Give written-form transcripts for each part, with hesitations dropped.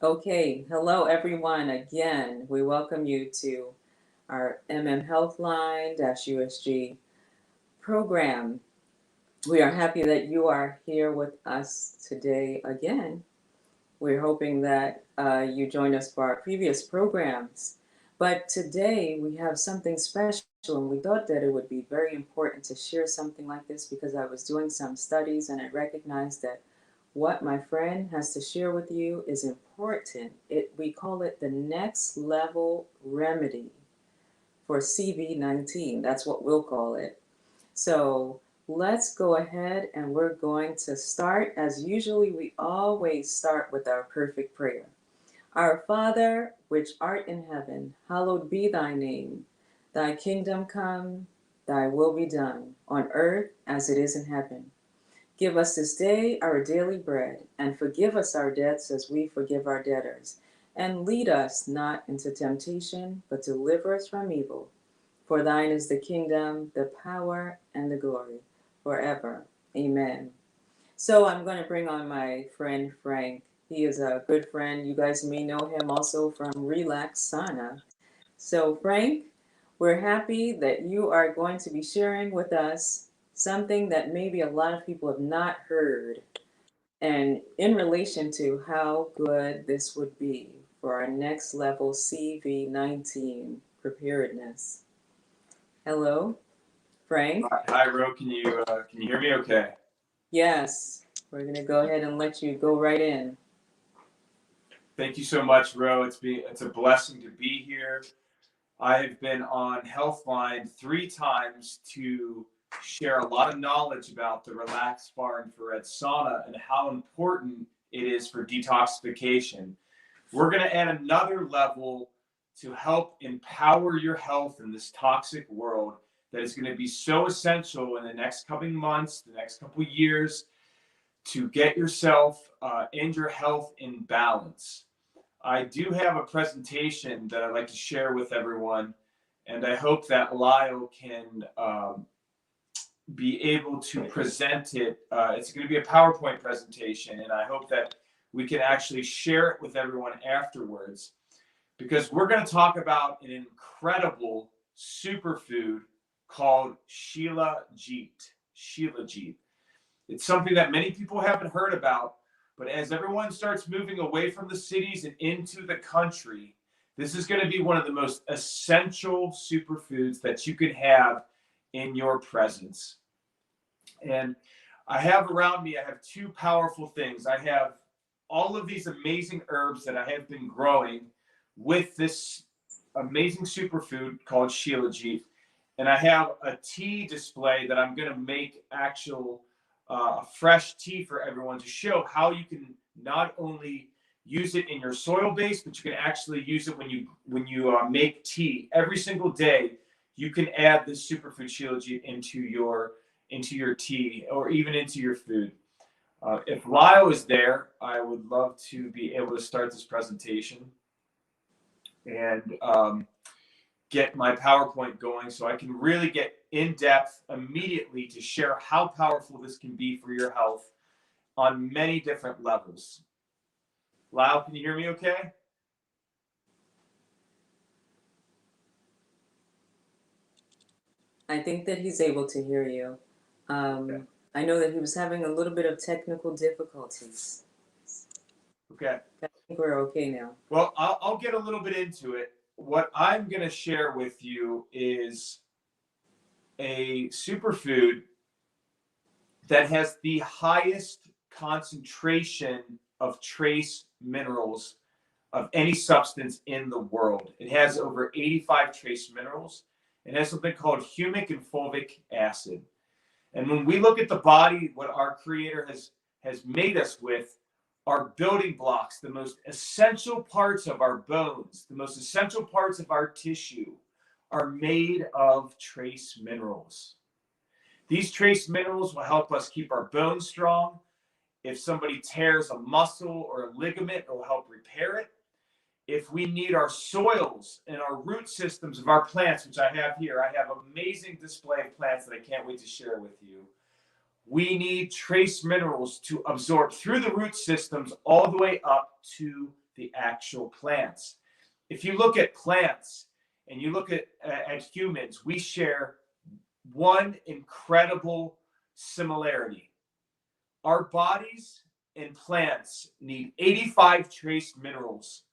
Okay, hello everyone again. We welcome you to our Mmhealthline-USG program. We are happy that you are here with us today again. We're hoping that you joined us for our previous programs. But today we have something special, and we thought that it would be very important to share something like this because I was doing some studies and I recognized that what my friend has to share with you is important. We call it the next level remedy for CV19. That's what we'll call it. So let's go ahead and we're going to start as usually we always start with our perfect prayer. Our Father, which art in heaven, hallowed be thy name. Thy kingdom come, thy will be done, on earth as it is in heaven. Give us this day our daily bread, and forgive us our debts as we forgive our debtors. And lead us not into temptation, but deliver us from evil. For thine is the kingdom, the power, and the glory, forever. Amen. So I'm going to bring on my friend Frank. He is a good friend. You guys may know him also from Relax Sauna. So, Frank, we're happy that you are going to be sharing with us something that maybe a lot of people have not heard, and in relation to how good this would be for our next level CV19 preparedness. Hello, Frank? Hi, Ro. Can you hear me? Okay. Yes, we're going to go ahead and let you go right in. Thank you so much, Ro. It's a blessing to be here. I have been on Healthline 3 times to share a lot of knowledge about the relaxed far infrared sauna and how important it is for detoxification. We're going to add another level to help empower your health in this toxic world that is going to be so essential in the next coming months, the next couple years, to get yourself and your health in balance. I do have a presentation that I'd like to share with everyone, and I hope that Lyle can be able to present it. It's going to be a PowerPoint presentation, and I hope that we can actually share it with everyone afterwards, because we're going to talk about an incredible superfood called Shilajit. Shilajit. It's something that many people haven't heard about, but as everyone starts moving away from the cities and into the country, this is going to be one of the most essential superfoods that you can have in your presence. And I have around me, I have two powerful things. I have all of these amazing herbs that I have been growing with this amazing superfood called Shilajit. And I have a tea display that I'm going to make actual fresh tea for everyone to show how you can not only use it in your soil base, but you can actually use it when you make tea every single day. You can add this superfood Shilajit into your tea or even into your food. If Lyle is there, I would love to be able to start this presentation and get my PowerPoint going so I can really get in depth immediately to share how powerful this can be for your health on many different levels. Lyle, can you hear me okay? I think that he's able to hear you. Okay. I know that he was having a little bit of technical difficulties. Okay. I think we're okay now. Well, I'll get a little bit into it. What I'm going to share with you is a superfood that has the highest concentration of trace minerals of any substance in the world. It has over 85 trace minerals. It has something called humic and fulvic acid. And when we look at the body, what our creator has made us with are building blocks, the most essential parts of our bones, the most essential parts of our tissue are made of trace minerals. These trace minerals will help us keep our bones strong. If somebody tears a muscle or a ligament, it will help repair it. If we need our soils and our root systems of our plants, which I have here, I have an amazing display of plants that I can't wait to share with you. We need trace minerals to absorb through the root systems all the way up to the actual plants. If you look at plants and you look at humans, we share one incredible similarity. Our bodies and plants need 85 trace minerals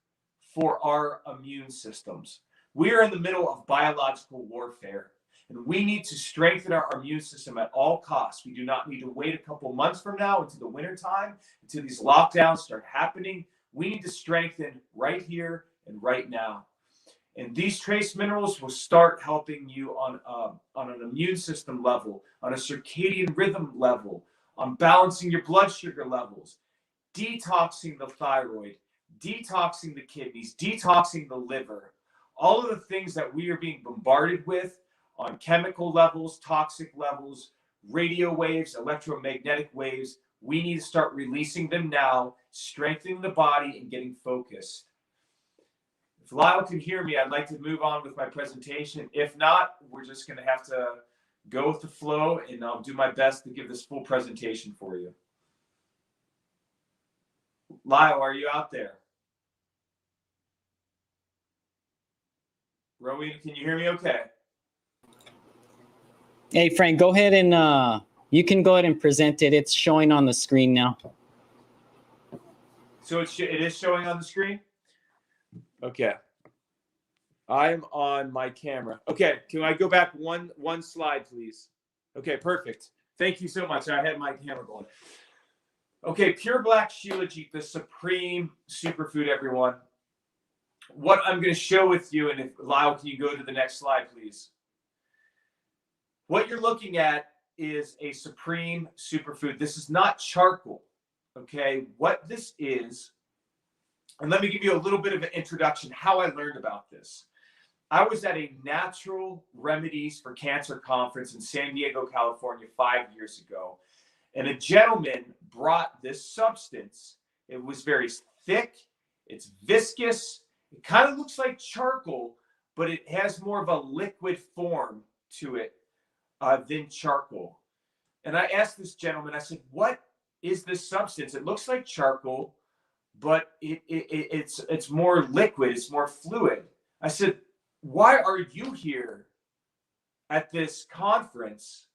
for our immune systems. We are in the middle of biological warfare, and we need to strengthen our immune system at all costs. We do not need to wait a couple months from now into the winter time, until these lockdowns start happening. We need to strengthen right here and right now. And these trace minerals will start helping you on an immune system level, on a circadian rhythm level, on balancing your blood sugar levels, detoxing the thyroid, detoxing the kidneys, detoxing the liver. All of the things that we are being bombarded with on chemical levels, toxic levels, radio waves, electromagnetic waves, we need to start releasing them now, strengthening the body and getting focused. If Lyle can hear me, I'd like to move on with my presentation. If not, we're just going to have to go with the flow, and I'll do my best to give this full presentation for you. Lyle, are you out there? Rowena, can you hear me okay? Hey, Frank, go ahead and you can go ahead and present it. It's showing on the screen now. So it is showing on the screen? Okay. I'm on my camera. Okay, can I go back one slide, please? Okay, perfect. Thank you so much. I had my camera going. Okay, PurBlack Shilajit, the supreme superfood, everyone. What I'm going to show with you, and if Lyle, can you go to the next slide, please? What you're looking at is a supreme superfood. This is not charcoal, okay? What this is, and let me give you a little bit of an introduction, how I learned about this. I was at a Natural Remedies for Cancer conference in San Diego, California 5 years ago. And a gentleman brought this substance. It was very thick. It's viscous. It kind of looks like charcoal, but it has more of a liquid form to it than charcoal. And I asked this gentleman, I said, what is this substance? It looks like charcoal, but it's more liquid. It's more fluid. I said, why are you here at this conference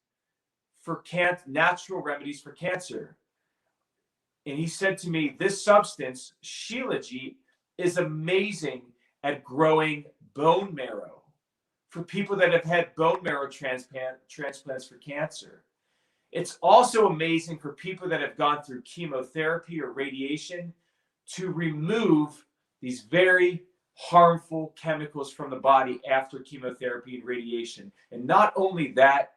for natural remedies for cancer? And he said to me, this substance, Shilajit, is amazing at growing bone marrow for people that have had bone marrow transplants for cancer. It's also amazing for people that have gone through chemotherapy or radiation to remove these very harmful chemicals from the body after chemotherapy and radiation. And not only that,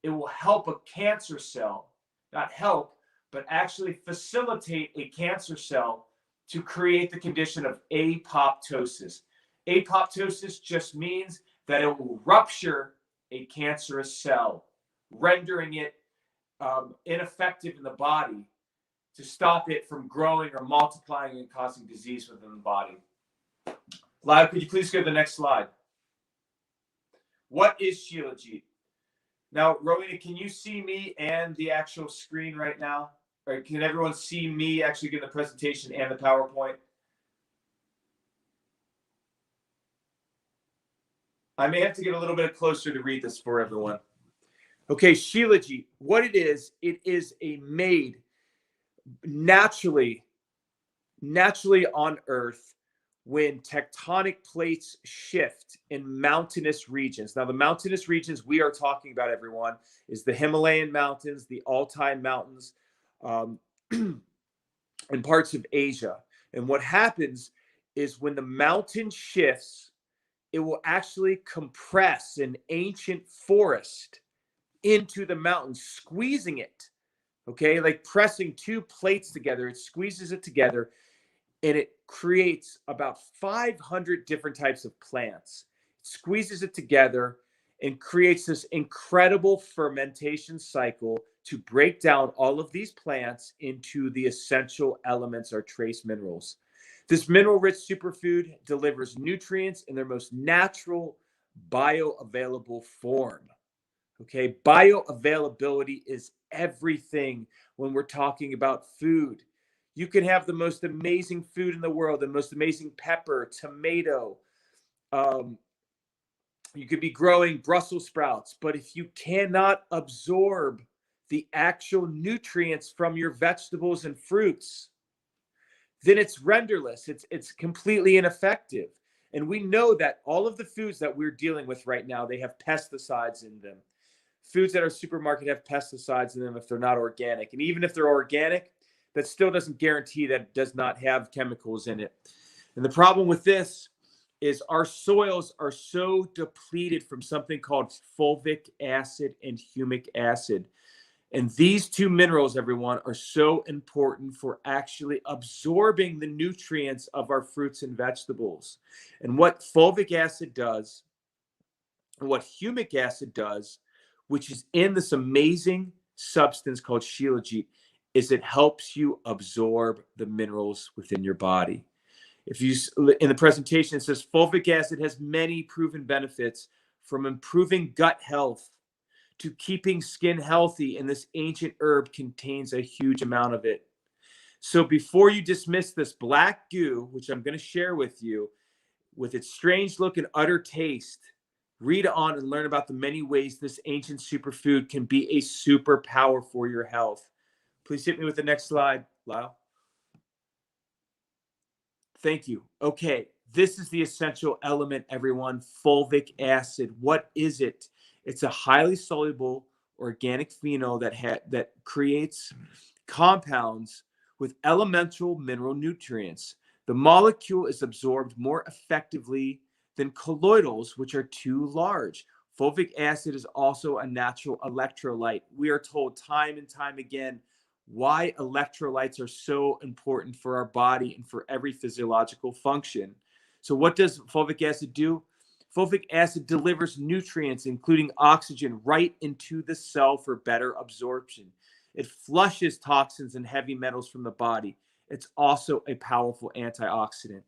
it will help a cancer cell, not help, but actually facilitate a cancer cell to create the condition of apoptosis. Apoptosis just means that it will rupture a cancerous cell, rendering it ineffective in the body to stop it from growing or multiplying and causing disease within the body. Lyle, could you please go to the next slide? What is Shilajit? Now, Rowena, can you see me and the actual screen right now? Or can everyone see me actually give the presentation and the PowerPoint? I may have to get a little bit closer to read this for everyone. Okay, Shilajit, what it is a made naturally on Earth when tectonic plates shift in mountainous regions. Now, the mountainous regions we are talking about, everyone, is the Himalayan mountains, the Altai mountains, and parts of Asia. And what happens is when the mountain shifts, it will actually compress an ancient forest into the mountain, squeezing it, okay? Like pressing two plates together, it squeezes it together, and it creates about 500 different types of plants. It squeezes it together and creates this incredible fermentation cycle to break down all of these plants into the essential elements or trace minerals. This mineral-rich superfood delivers nutrients in their most natural, bioavailable form. Okay, bioavailability is everything when we're talking about food. You can have the most amazing food in the world, the most amazing pepper, tomato. You could be growing Brussels sprouts, but if you cannot absorb the actual nutrients from your vegetables and fruits, then it's renderless. It's completely ineffective. And we know that all of the foods that we're dealing with right now, they have pesticides in them. Foods that are supermarket have pesticides in them if they're not organic. And even if they're organic, that still doesn't guarantee that it does not have chemicals in it. And the problem with this is our soils are so depleted from something called fulvic acid and humic acid. And these two minerals, everyone, are so important for actually absorbing the nutrients of our fruits and vegetables. And what fulvic acid does, and what humic acid does, which is in this amazing substance called Shilajit, is it helps you absorb the minerals within your body. If you, in the presentation, it says fulvic acid has many proven benefits, from improving gut health to keeping skin healthy, and this ancient herb contains a huge amount of it. So before you dismiss this black goo, which I'm going to share with you, with its strange look and utter taste, read on and learn about the many ways this ancient superfood can be a superpower for your health. Please hit me with the next slide, Lyle. Thank you. Okay, this is the essential element, everyone, fulvic acid. What is it? It's a highly soluble organic phenol that creates compounds with elemental mineral nutrients. The molecule is absorbed more effectively than colloidals, which are too large. Fulvic acid is also a natural electrolyte. We are told time and time again why electrolytes are so important for our body and for every physiological function. So what does fulvic acid do? Fulvic acid delivers nutrients, including oxygen, right into the cell for better absorption. It flushes toxins and heavy metals from the body. It's also a powerful antioxidant.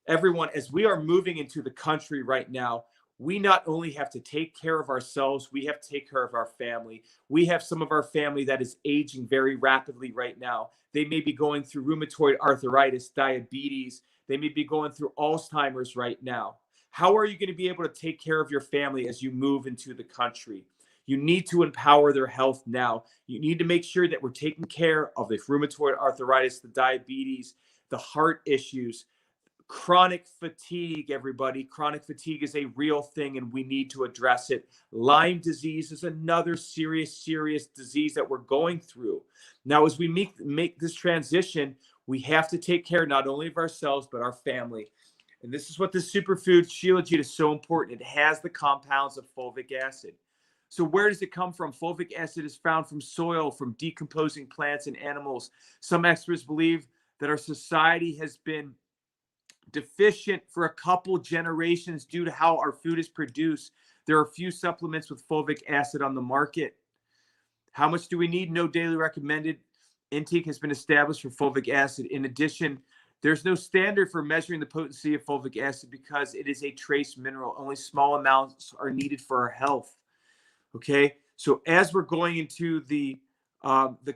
Everyone, as we are moving into the country right now, we not only have to take care of ourselves, we have to take care of our family. We have some of our family that is aging very rapidly right now. They may be going through rheumatoid arthritis, diabetes. They may be going through Alzheimer's right now. How are you going to be able to take care of your family as you move into the country? You need to empower their health now. You need to make sure that we're taking care of the rheumatoid arthritis, the diabetes, the heart issues. Chronic fatigue, everybody. Chronic fatigue is a real thing and we need to address it. Lyme disease is another serious disease that we're going through. Now, as we make this transition, we have to take care not only of ourselves, but our family. And this is what the superfood Shilajit is so important. It has the compounds of fulvic acid. So where does it come from? Fulvic acid is found from soil, from decomposing plants and animals. Some experts believe that our society has been deficient for a couple generations due to how our food is produced. There are a few supplements with fulvic acid on the market. How much do we need? No daily recommended intake has been established for fulvic acid. In addition, there's no standard for measuring the potency of fulvic acid because it is a trace mineral. Only small amounts are needed for our health. Okay, so as we're going into the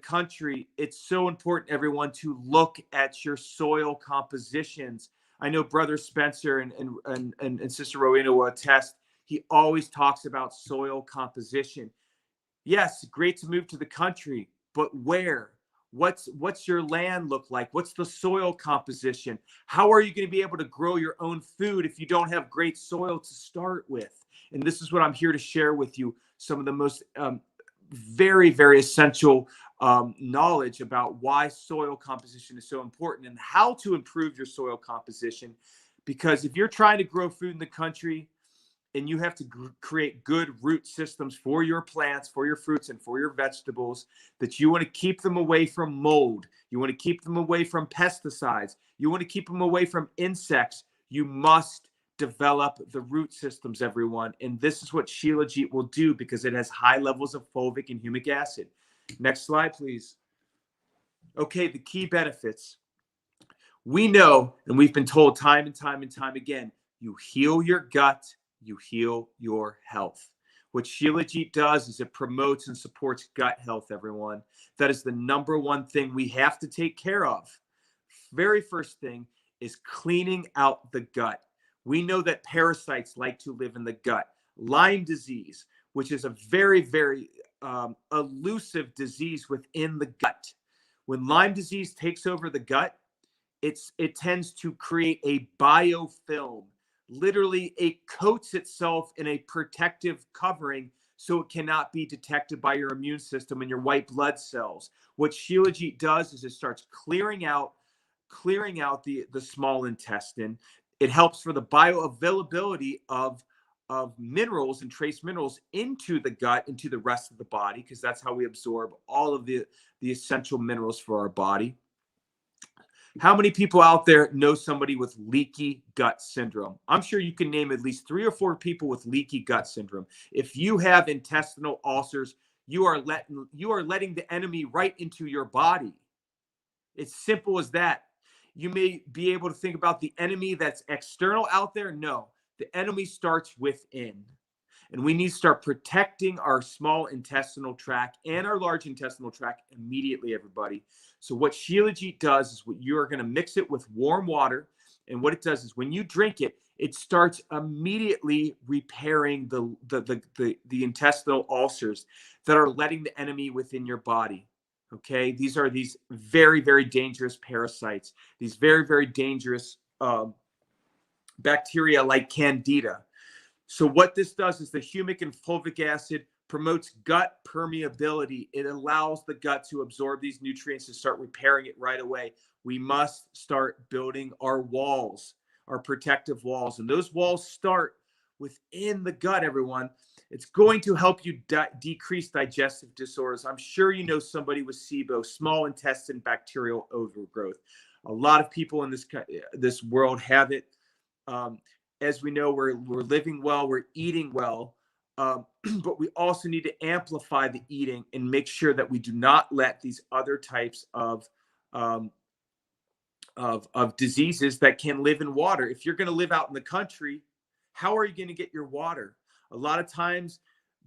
country, it's so important, everyone, to look at your soil compositions. I know Brother Spencer and Sister Rowena will attest. He always talks about soil composition. Yes, great to move to the country, but where? What's your land look like? What's the soil composition? How are you going to be able to grow your own food if you don't have great soil to start with? And this is what I'm here to share with you, some of the most very, very essential knowledge about why soil composition is so important and how to improve your soil composition. Because if you're trying to grow food in the country, and you have to create good root systems for your plants, for your fruits, and for your vegetables, that you want to keep them away from mold. You want to keep them away from pesticides. You want to keep them away from insects. You must develop the root systems, everyone. And this is what Shilajit will do because it has high levels of fulvic and humic acid. Next slide, please. Okay, the key benefits. We know, and we've been told time and time and time again, you heal your gut, you heal your health. What Shilajit does is it promotes and supports gut health, everyone. That is the number one thing we have to take care of. very first thing is cleaning out the gut. We know that parasites like to live in the gut. Lyme disease, which is a very, very elusive disease within the gut. When Lyme disease takes over the gut, it tends to create a biofilm. Literally, it coats itself in a protective covering so it cannot be detected by your immune system and your white blood cells. What Shilajit does is it starts clearing out the small intestine. It helps for the bioavailability of minerals and trace minerals into the gut, into the rest of the body, because that's how we absorb all of the essential minerals for our body. How many people out there know somebody with leaky gut syndrome? I'm sure you can name at least 3 or 4 people with leaky gut syndrome. If you have intestinal ulcers, you are letting the enemy right into your body. It's simple as that. You may be able to think about the enemy that's external out there. No, the enemy starts within. And we need to start protecting our small intestinal tract and our large intestinal tract immediately, everybody. So what Shilajit does is you are going to mix it with warm water. And what it does is when you drink it, it starts immediately repairing the intestinal ulcers that are letting the enemy within your body. Okay, these are these very, very dangerous parasites, these very, very dangerous bacteria like Candida. So what this does is the humic and fulvic acid promotes gut permeability. It allows the gut to absorb these nutrients and start repairing it right away. We must start building our walls, our protective walls. And those walls start within the gut, everyone. It's going to help you decrease digestive disorders. I'm sure you know somebody with SIBO, small intestine bacterial overgrowth. A lot of people in this world have it. As we know, we're living well, we're eating well, but we also need to amplify the eating and make sure that we do not let these other types of diseases that can live in water. If you're going to live out in the country, how are you going to get your water? A lot of times,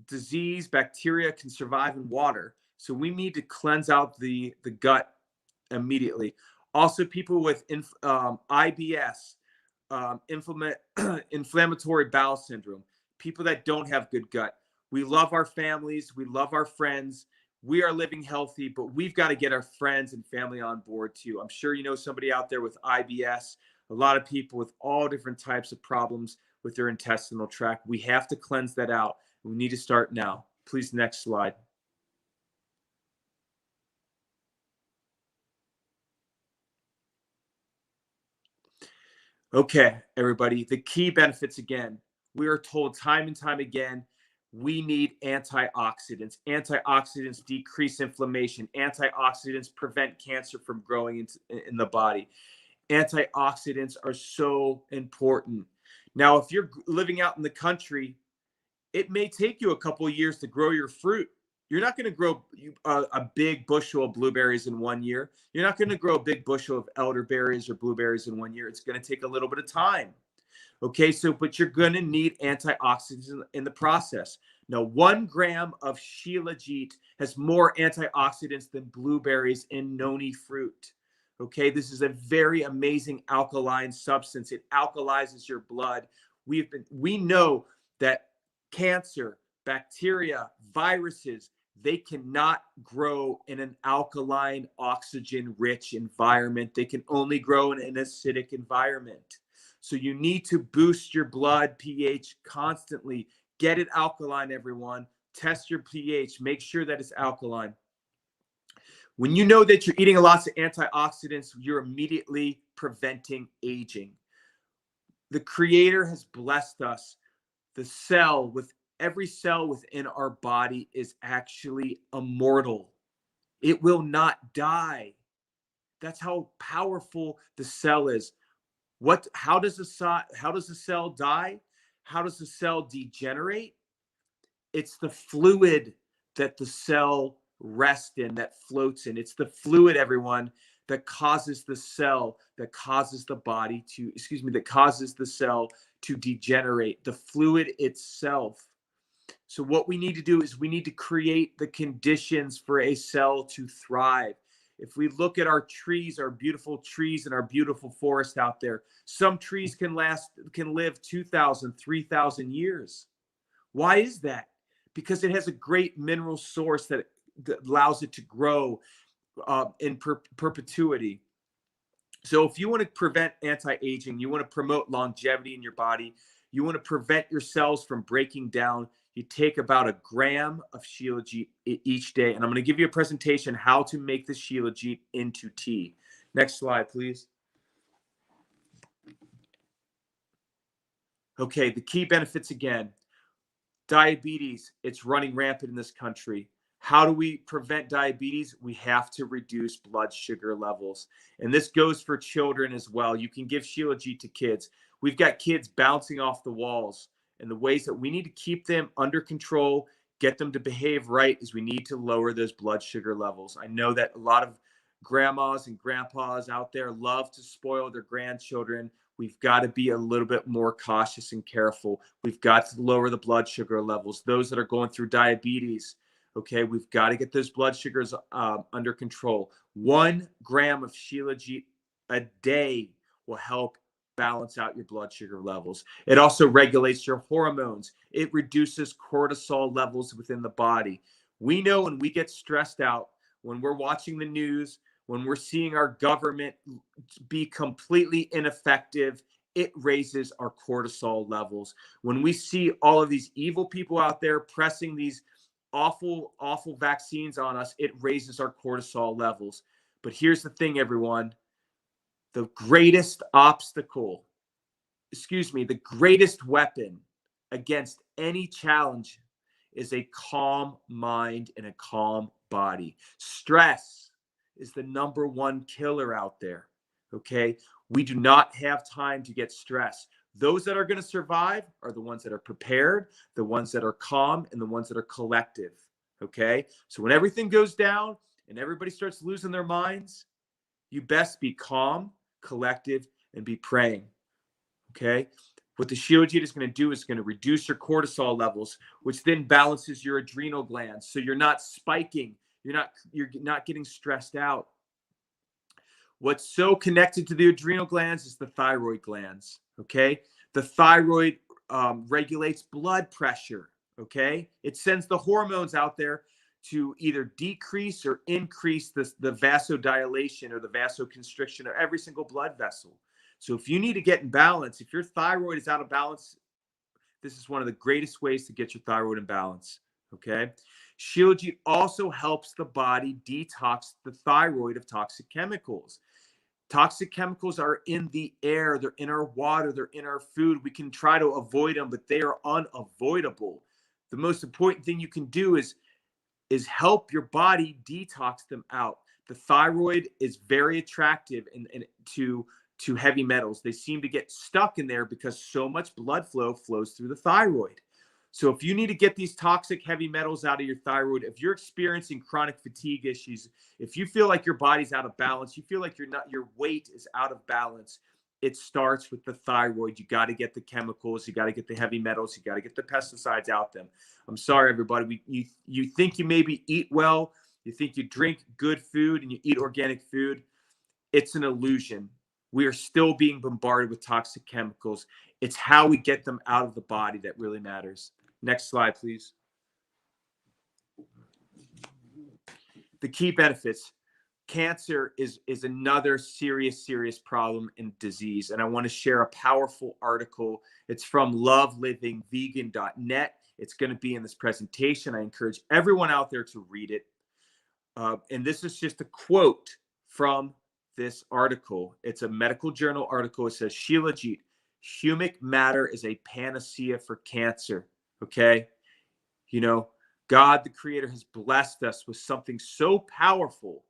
disease, bacteria can survive in water. So we need to cleanse out the gut immediately. Also, people with IBS, inflammatory bowel syndrome, people that don't have good gut. We love our families. We love our friends. We are living healthy, but we've got to get our friends and family on board too. I'm sure you know somebody out there with IBS, a lot of people with all different types of problems with their intestinal tract. We have to cleanse that out. We need to start now. Please, next slide. Okay, everybody, the key benefits again. We are told time and time again, we need antioxidants. Antioxidants decrease inflammation. Antioxidants prevent cancer from growing in the body. Antioxidants are so important. Now, if you're living out in the country, it may take you a couple of years to grow your fruit. You're not going to grow a big bushel of blueberries in 1 year. You're not going to grow a big bushel of elderberries or blueberries in 1 year. It's going to take a little bit of time. Okay, so, but you're going to need antioxidants in the process. Now, 1 gram of Shilajit has more antioxidants than blueberries in noni fruit. Okay, this is a very amazing alkaline substance. It alkalizes your blood. We know that cancer, bacteria, viruses, they cannot grow in an alkaline, oxygen-rich environment. They can only grow in an acidic environment. So you need to boost your blood pH constantly. Get it alkaline, everyone. Test your pH. Make sure that it's alkaline. When you know that you're eating lots of antioxidants, you're immediately preventing aging. The Creator has blessed us. Every cell within our body is actually immortal. It will not die. That's how powerful the cell is. How does a cell die? How does the cell degenerate? It's the fluid that the cell rests in, that floats in. It's the fluid, everyone, that causes the cell, that causes the cell to degenerate. The fluid itself. So what we need to do is we need to create the conditions for a cell to thrive. If we look at our trees, our beautiful trees and our beautiful forest out there, some trees can live 2,000, 3,000 years. Why is that? Because it has a great mineral source that allows it to grow in perpetuity. So if you want to prevent anti-aging, you want to promote longevity in your body, you want to prevent your cells from breaking down, you take about 1 gram of Shilajit each day. And I'm going to give you a presentation how to make the Shilajit into tea. Next slide, please. Okay, the key benefits again. Diabetes, it's running rampant in this country. How do we prevent diabetes? We have to reduce blood sugar levels. And this goes for children as well. You can give Shilajit to kids. We've got kids bouncing off the walls. And the ways that we need to keep them under control, get them to behave right, is we need to lower those blood sugar levels. I know that a lot of grandmas and grandpas out there love to spoil their grandchildren. We've got to be a little bit more cautious and careful. We've got to lower the blood sugar levels. Those that are going through diabetes, okay, we've got to get those blood sugars under control. 1 gram of Shilajit a day will help balance out your blood sugar levels. It also regulates your hormones. It reduces cortisol levels within the body. We know when we get stressed out, when we're watching the news, when we're seeing our government be completely ineffective, it raises our cortisol levels. When we see all of these evil people out there pressing these awful, awful vaccines on us, it raises our cortisol levels. But here's the thing, everyone. The greatest the greatest weapon against any challenge is a calm mind and a calm body. Stress is the #1 killer out there, okay? We do not have time to get stressed. Those that are going to survive are the ones that are prepared, the ones that are calm, and the ones that are collective, okay? So when everything goes down and everybody starts losing their minds, you best be calm, collective, and be praying, okay? What the Shilajit is going to do is going to reduce your cortisol levels, which then balances your adrenal glands. So you're not spiking. You're not getting stressed out. What's so connected to the adrenal glands is the thyroid glands, okay? The thyroid regulates blood pressure, okay? It sends the hormones out there to either decrease or increase the vasodilation or the vasoconstriction of every single blood vessel. So if you need to get in balance, if your thyroid is out of balance, this is one of the greatest ways to get your thyroid in balance, okay? Shilajit also helps the body detox the thyroid of toxic chemicals. Toxic chemicals are in the air, they're in our water, they're in our food. We can try to avoid them, but they are unavoidable. The most important thing you can do is help your body detox them out. The thyroid is very attractive to heavy metals. They seem to get stuck in there because so much blood flow flows through the thyroid. So if you need to get these toxic heavy metals out of your thyroid, if you're experiencing chronic fatigue issues, if you feel like your body's out of balance, you feel like your weight is out of balance, it starts with the thyroid. You got to get the chemicals, you got to get the heavy metals, you got to get the pesticides out them. I'm sorry, everybody. You think you maybe eat well, you think you drink good food and you eat organic food. It's an illusion. We are still being bombarded with toxic chemicals. It's how we get them out of the body that really matters. Next slide, please. The key benefits. Cancer is another serious problem and disease. And I want to share a powerful article. It's from lovelivingvegan.net. It's going to be in this presentation. I encourage everyone out there to read it. And this is just a quote from this article. It's a medical journal article. It says, Shilajit, humic matter is a panacea for cancer. Okay. You know, God, the creator, has blessed us with something so powerful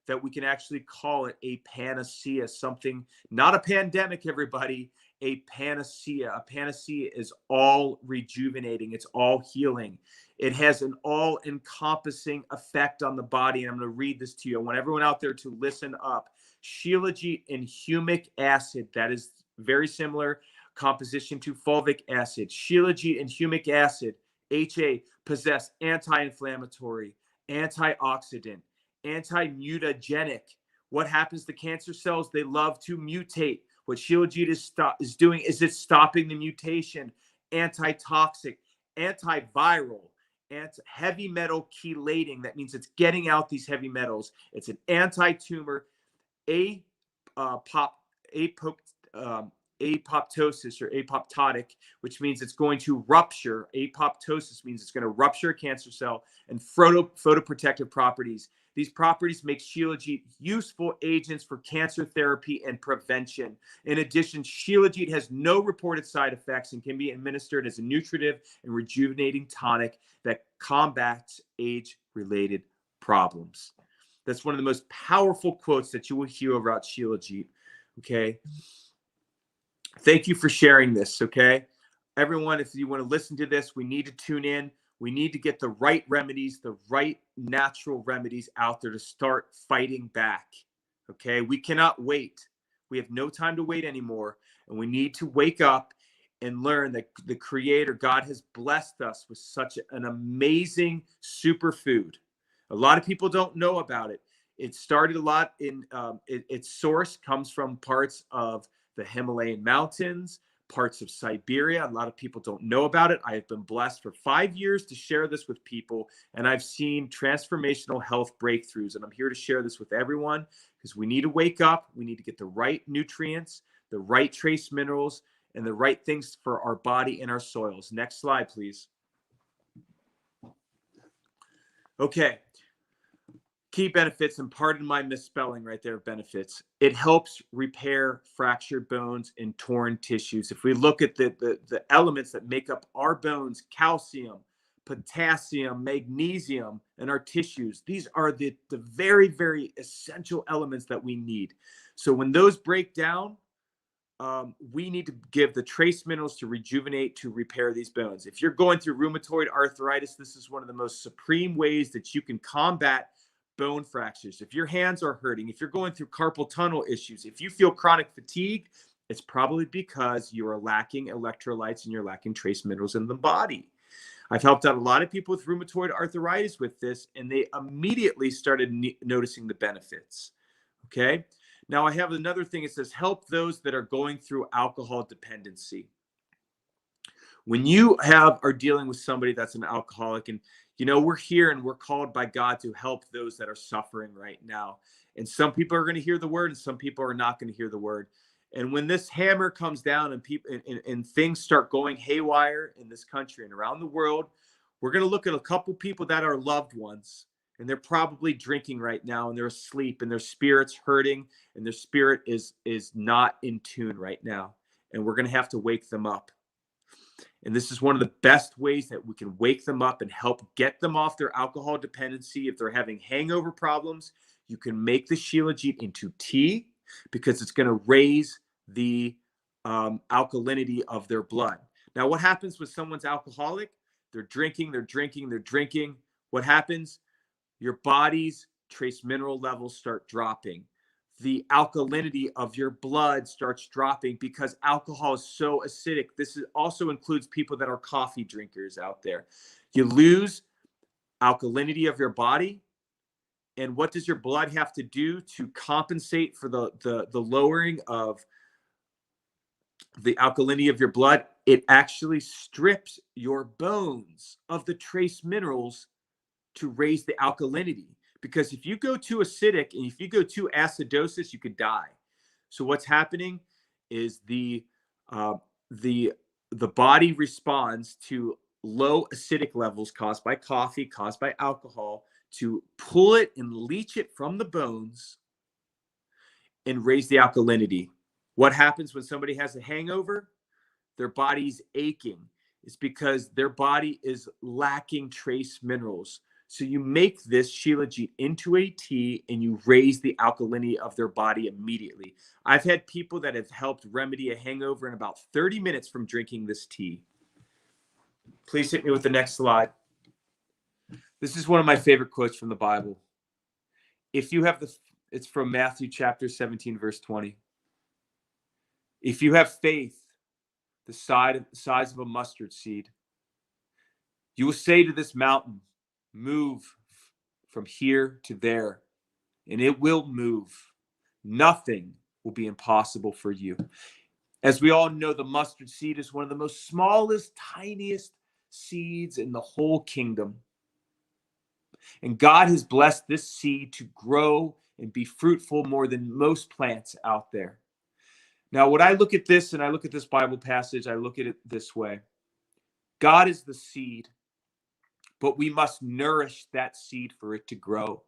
that we can actually call it a panacea, something, not a pandemic, everybody, a panacea. A panacea is all rejuvenating. It's all healing. It has an all-encompassing effect on the body. And I'm going to read this to you. I want everyone out there to listen up. Shilajit and humic acid, that is very similar composition to fulvic acid. Shilajit and humic acid, HA, possess anti-inflammatory, antioxidant, anti-mutagenic. What happens to cancer cells? They love to mutate. What Shilajit is doing is it's stopping the mutation. Anti-toxic, antiviral, heavy metal chelating. That means it's getting out these heavy metals. It's an anti-tumor, apoptosis or apoptotic, which means it's going to rupture. Apoptosis means it's going to rupture a cancer cell, and photoprotective properties. These properties make Shilajit useful agents for cancer therapy and prevention. In addition, Shilajit has no reported side effects and can be administered as a nutritive and rejuvenating tonic that combats age-related problems. That's one of the most powerful quotes that you will hear about Shilajit. Okay. Thank you for sharing this. Okay. Everyone, if you want to listen to this, we need to tune in. We need to get the right remedies, the right natural remedies out there to start fighting back. Okay. We cannot wait. We have no time to wait anymore. And we need to wake up and learn that the Creator, God, has blessed us with such an amazing superfood. A lot of people don't know about it. It started a lot in its source comes from parts of the Himalayan mountains, parts of Siberia. A lot of people don't know about it. I have been blessed for 5 years to share this with people, and I've seen transformational health breakthroughs. And I'm here to share this with everyone because we need to wake up. We need to get the right nutrients, the right trace minerals, and the right things for our body and our soils. Next slide, please. Okay. Key benefits, and pardon my misspelling right there, benefits. It helps repair fractured bones and torn tissues. If we look at the elements that make up our bones, calcium, potassium, magnesium, and our tissues, these are the very, very essential elements that we need. So when those break down, we need to give the trace minerals to rejuvenate, to repair these bones. If you're going through rheumatoid arthritis, this is one of the most supreme ways that you can combat bone fractures. If your hands are hurting, if you're going through carpal tunnel issues, if you feel chronic fatigue, it's probably because you are lacking electrolytes and you're lacking trace minerals in the body. I've helped out a lot of people with rheumatoid arthritis with this, and they immediately started noticing the benefits. Okay. Now I have another thing. It says help those that are going through alcohol dependency. When you are dealing with somebody that's an alcoholic, and we're here and we're called by God to help those that are suffering right now. And some people are going to hear the word and some people are not going to hear the word. And when this hammer comes down and people and things start going haywire in this country and around the world, we're going to look at a couple people that are loved ones, and they're probably drinking right now and they're asleep and their spirit's hurting and their spirit is not in tune right now. And we're going to have to wake them up. And this is one of the best ways that we can wake them up and help get them off their alcohol dependency. If they're having hangover problems, you can make the Shilajit into tea because it's going to raise the alkalinity of their blood. Now, what happens when someone's alcoholic? They're drinking. What happens? Your body's trace mineral levels start dropping. The alkalinity of your blood starts dropping because alcohol is so acidic. This also includes people that are coffee drinkers out there. You lose alkalinity of your body. And what does your blood have to do to compensate for the lowering of the alkalinity of your blood? It actually strips your bones of the trace minerals to raise the alkalinity. Because if you go too acidic and if you go too acidosis, you could die. So what's happening is the body responds to low acidic levels caused by coffee, caused by alcohol, to pull it and leach it from the bones and raise the alkalinity. What happens when somebody has a hangover? Their body's aching. It's because their body is lacking trace minerals. So you make this Shilajit into a tea and you raise the alkalinity of their body immediately. I've had people that have helped remedy a hangover in about 30 minutes from drinking this tea. Please hit me with the next slide. This is one of my favorite quotes from the Bible. It's from Matthew chapter 17, verse 20. If you have faith the size of a mustard seed, you will say to this mountain, move from here to there, and it will move. Nothing will be impossible for you. As we all know, the mustard seed is one of the most smallest, tiniest seeds in the whole kingdom. And God has blessed this seed to grow and be fruitful more than most plants out there. Now, when I look at this and I look at this Bible passage, I look at it this way. God is the seed, but we must nourish that seed for it to grow.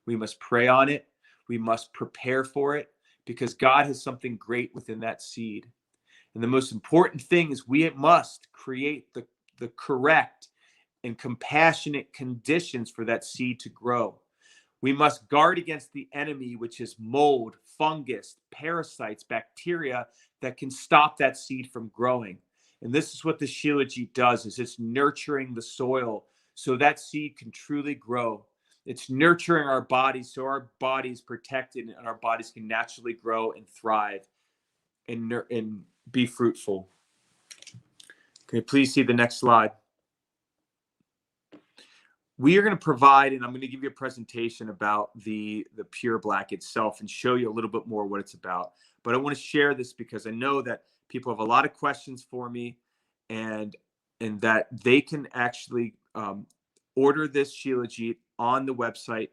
We must pray on it. We must prepare for it because God has something great within that seed. And the most important thing is we must create the correct and compassionate conditions for that seed to grow. We must guard against the enemy, which is mold, fungus, parasites, bacteria that can stop that seed from growing. And this is what the Shilajit does, is it's nurturing the soil so that seed can truly grow. It's nurturing our bodies so our bodies protected and our bodies can naturally grow and thrive and be fruitful. Can you please see the next slide? We are going to provide, and I'm going to give you a presentation about the PurBlack itself and show you a little bit more what it's about. But I want to share this because I know that people have a lot of questions for me, and that they can actually order this Shilajit on the website,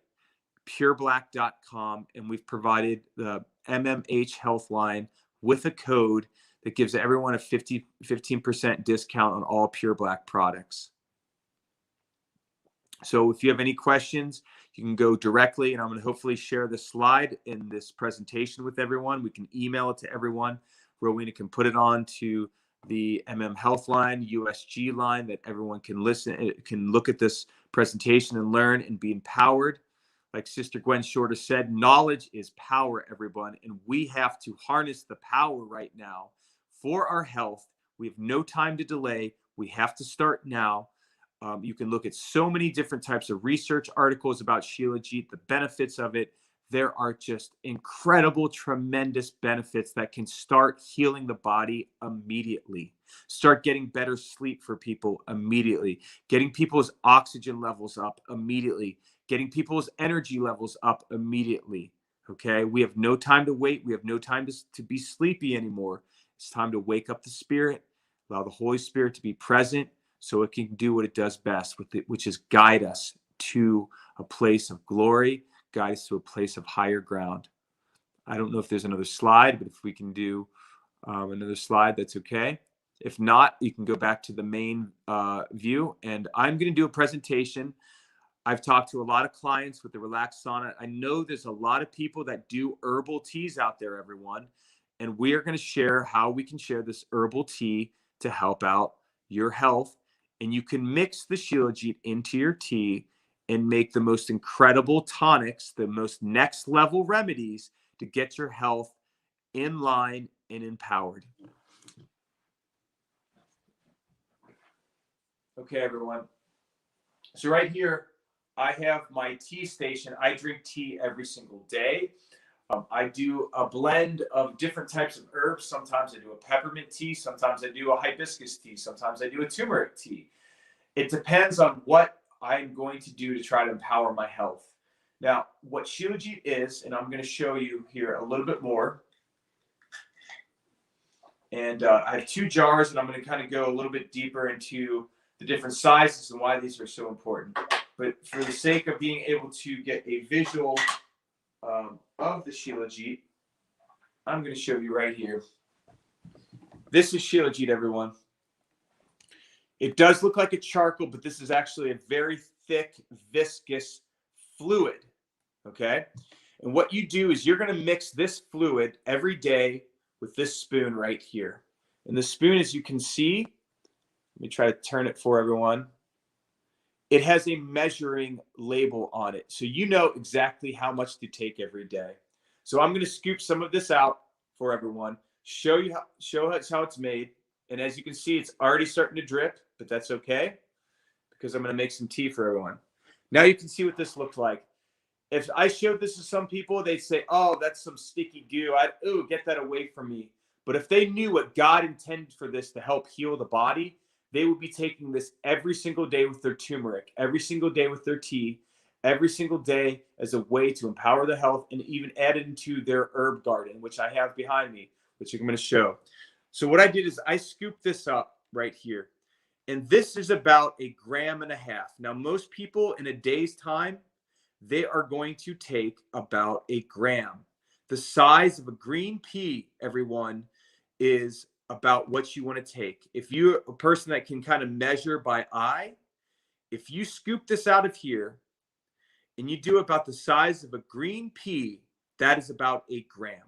PurBlack.com, and we've provided the Mmhealthline with a code that gives everyone a 15% discount on all PurBlack products. So if you have any questions, you can go directly, and I'm going to hopefully share the slide in this presentation with everyone. We can email it to everyone. Rowena can put it on to the Mmhealthline, USG line that everyone can listen, can look at this presentation and learn and be empowered. Like Sister Gwen Shorter said, knowledge is power, everyone, and we have to harness the power right now for our health. We have no time to delay. We have to start now. You can look at so many different types of research articles about Shilajit, the benefits of it. There are just incredible, tremendous benefits that can start healing the body immediately. Start getting better sleep for people immediately. Getting people's oxygen levels up immediately. Getting people's energy levels up immediately. Okay, we have no time to wait. We have no time to be sleepy anymore. It's time to wake up the spirit, allow the Holy Spirit to be present, so it can do what it does best, which is guide us to a place of glory, guide us to a place of higher ground. I don't know if there's another slide, but if we can do another slide, that's okay. If not, you can go back to the main view, and I'm going to do a presentation. I've talked to a lot of clients with the Relaxed Sauna. I know there's a lot of people that do herbal teas out there, everyone, and we are going to share how we can share this herbal tea to help out your health. And you can mix the Shilajit into your tea and make the most incredible tonics, the most next level remedies to get your health in line and empowered. Okay, everyone. So right here, I have my tea station. I drink tea every single day. I do a blend of different types of herbs. Sometimes I do a peppermint tea. Sometimes I do a hibiscus tea. Sometimes I do a turmeric tea. It depends on what I'm going to do to try to empower my health. Now, what Shilajit is, and I'm going to show you here a little bit more. And I have 2 jars, and I'm going to kind of go a little bit deeper into the different sizes and why these are so important. But for the sake of being able to get a visual of the Shilajit, I'm going to show you right here. This is Shilajit, everyone. It does look like a charcoal, but this is actually a very thick, viscous fluid, okay? And what you do is you're going to mix this fluid every day with this spoon right here. And the spoon, as you can see, let me try to turn it for everyone. It has a measuring label on it, so you know exactly how much to take every day. So I'm going to scoop some of this out for everyone, show us how it's made. And as you can see, it's already starting to drip, but that's okay because I'm going to make some tea for everyone. Now you can see what this looked like. If I showed this to some people, they'd say, oh, that's some sticky goo. Ooh, get that away from me. But if they knew what God intended for this to help heal the body, they would be taking this every single day with their turmeric, every single day with their tea, every single day as a way to empower the health, and even add it into their herb garden, which I have behind me, which I'm going to show. So what I did is I scooped this up right here. And this is about 1.5 grams. Now, most people in a day's time, they are going to take about 1 gram. The size of a green pea, everyone, is about what you want to take. If you're a person that can kind of measure by eye, if you scoop this out of here and you do about the size of a green pea, that is about 1 gram.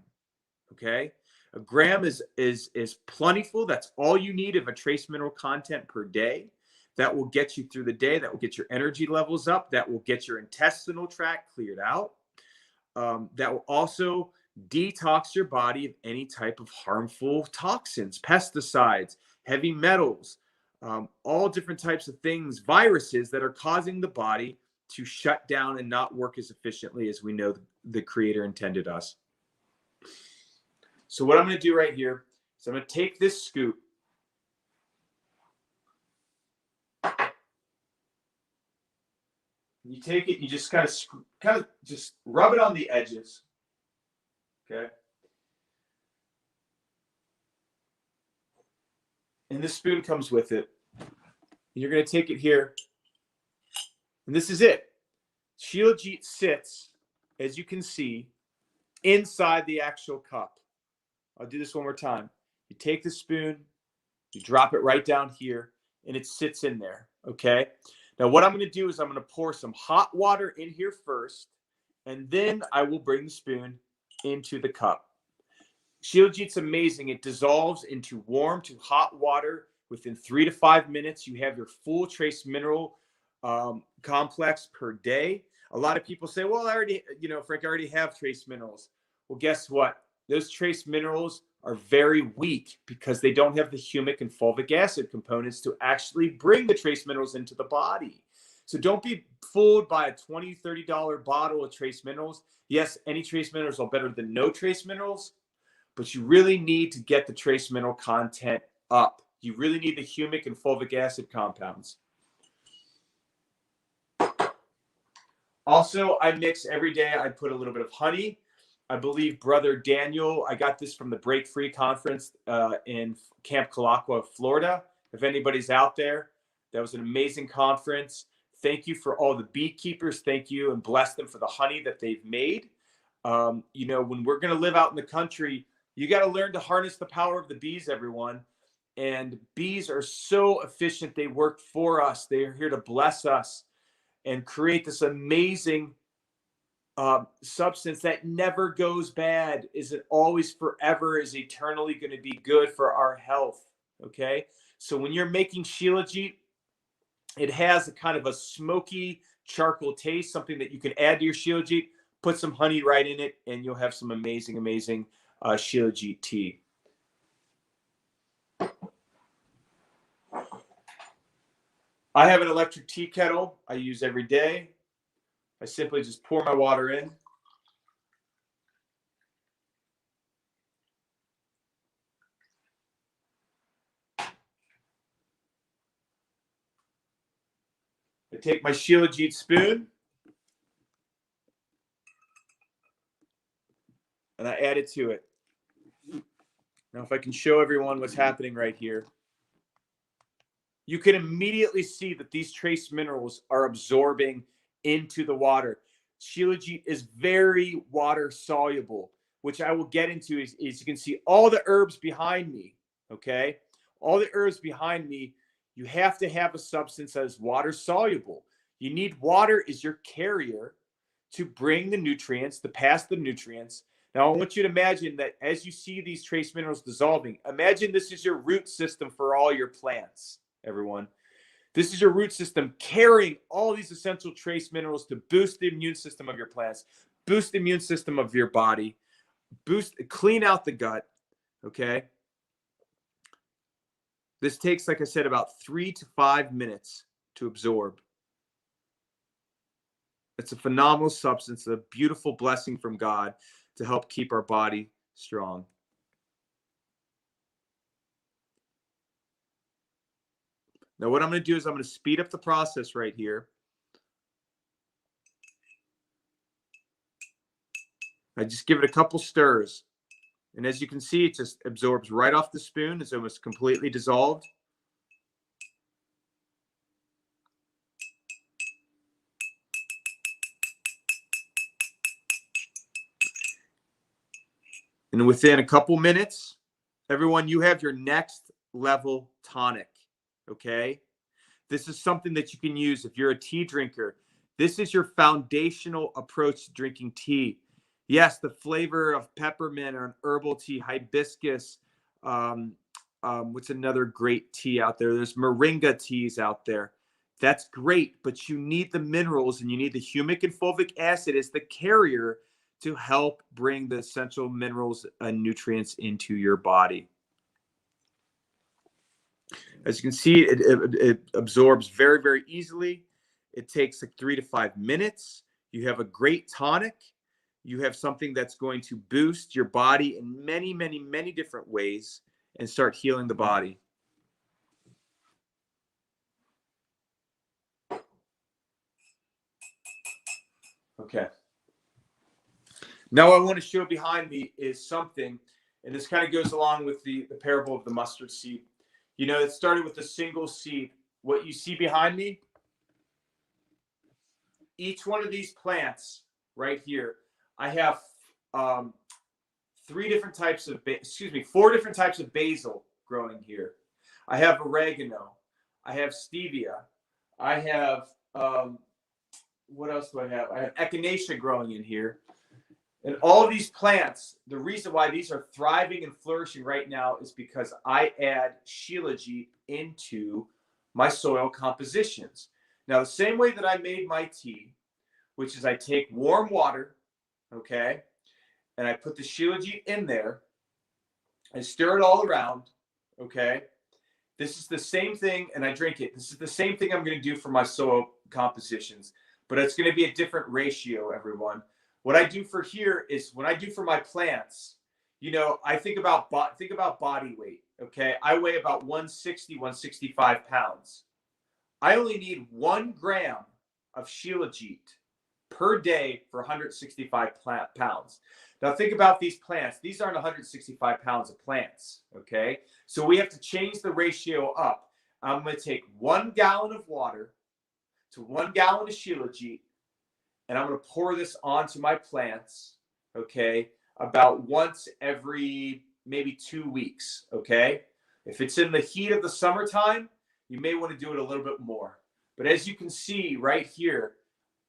Okay? 1 gram is plentiful. That's all you need of a trace mineral content per day. That will get you through the day. That will get your energy levels up. That will get your intestinal tract cleared out. That will also detox your body of any type of harmful toxins, pesticides, heavy metals, all different types of things, viruses that are causing the body to shut down and not work as efficiently as we know the Creator intended us. So what I'm going to do right here is I'm going to take this scoop. You take it, you just kind of just rub it on the edges. Okay. And this spoon comes with it. And you're going to take it here. And this is it. Shilajit sits, as you can see, inside the actual cup. I'll do this one more time. You take the spoon, you drop it right down here, and it sits in there. Okay. Now, what I'm going to do is I'm going to pour some hot water in here first, and then I will bring the spoon into the cup. Shilajit's amazing. It dissolves into warm to hot water within 3 to 5 minutes. You have your full trace mineral complex per day. A lot of people say, well, I already, Frank, I already have trace minerals. Well, guess what? Those trace minerals are very weak because they don't have the humic and fulvic acid components to actually bring the trace minerals into the body. So don't be fooled by a $20, $30 bottle of trace minerals. Yes, any trace minerals are better than no trace minerals, but you really need to get the trace mineral content up. You really need the humic and fulvic acid compounds. Also, I mix every day. I put a little bit of honey. I believe Brother Daniel, I got this from the Break Free Conference in Camp Colaqua, Florida. If anybody's out there, that was an amazing conference. Thank you for all the beekeepers. Thank you, and bless them for the honey that they've made. When we're going to live out in the country, you got to learn to harness the power of the bees, everyone. And bees are so efficient. They work for us. They are here to bless us and create this amazing substance that never goes bad, is it always forever, is eternally going to be good for our health. Okay. So when you're making Shilajit, it has a kind of a smoky charcoal taste, something that you can add to your Shilajit, put some honey right in it, and you'll have some amazing, amazing Shilajit tea. I have an electric tea kettle I use every day. I simply just pour my water in. I take my Shilajit spoon and I add it to it. Now, if I can show everyone what's happening right here, you can immediately see that these trace minerals are absorbing into the water. Shilajit is very water soluble, which I will get into is you can see all the herbs behind me, okay? All the herbs behind me, you have to have a substance that is water soluble. You need water as your carrier to bring the nutrients, to pass the nutrients. Now, I want you to imagine that as you see these trace minerals dissolving, imagine this is your root system for all your plants, everyone. This is your root system carrying all these essential trace minerals to boost the immune system of your plants, boost the immune system of your body, clean out the gut, okay? This takes, like I said, about 3 to 5 minutes to absorb. It's a phenomenal substance, a beautiful blessing from God to help keep our body strong. Now, what I'm going to do is I'm going to speed up the process right here. I just give it a couple stirs. And as you can see, it just absorbs right off the spoon. It's almost completely dissolved. And within a couple minutes, everyone, you have your next level tonic, okay? This is something that you can use if you're a tea drinker. This is your foundational approach to drinking tea. Yes, the flavor of peppermint or an herbal tea, hibiscus. What's another great tea out there? There's moringa teas out there. That's great, but you need the minerals, and you need the humic and fulvic acid as the carrier to help bring the essential minerals and nutrients into your body. As you can see, it absorbs very, very easily. It takes like 3 to 5 minutes. You have a great tonic. You have something that's going to boost your body in many, many, many different ways and start healing the body. Okay. Now what I want to show behind me is something, and this kind of goes along with the parable of the mustard seed. You know, it started with a single seed. What you see behind me, each one of these plants right here, I have 4 different types of basil growing here. I have oregano. I have stevia. I have, what else do I have? I have echinacea growing in here. And all of these plants, the reason why these are thriving and flourishing right now is because I add Shilajit into my soil compositions. Now, the same way that I made my tea, which is I take warm water, okay, and I put the Shilajit in there, I stir it all around, okay. This is the same thing, and I drink it. This is the same thing I'm going to do for my soil compositions, but it's going to be a different ratio, everyone. What I do for here is when I do for my plants, you know, I think about body weight, okay? I weigh about 160, 165 pounds. I only need 1 gram of Shilajit per day for 165 pounds. Now think about these plants. These aren't 165 pounds of plants, okay? So we have to change the ratio up. I'm going to take 1 gallon of water to 1 gallon of Shilajit, and I'm going to pour this onto my plants, okay, about once every maybe 2 weeks, okay? If it's in the heat of the summertime, you may want to do it a little bit more. But as you can see right here,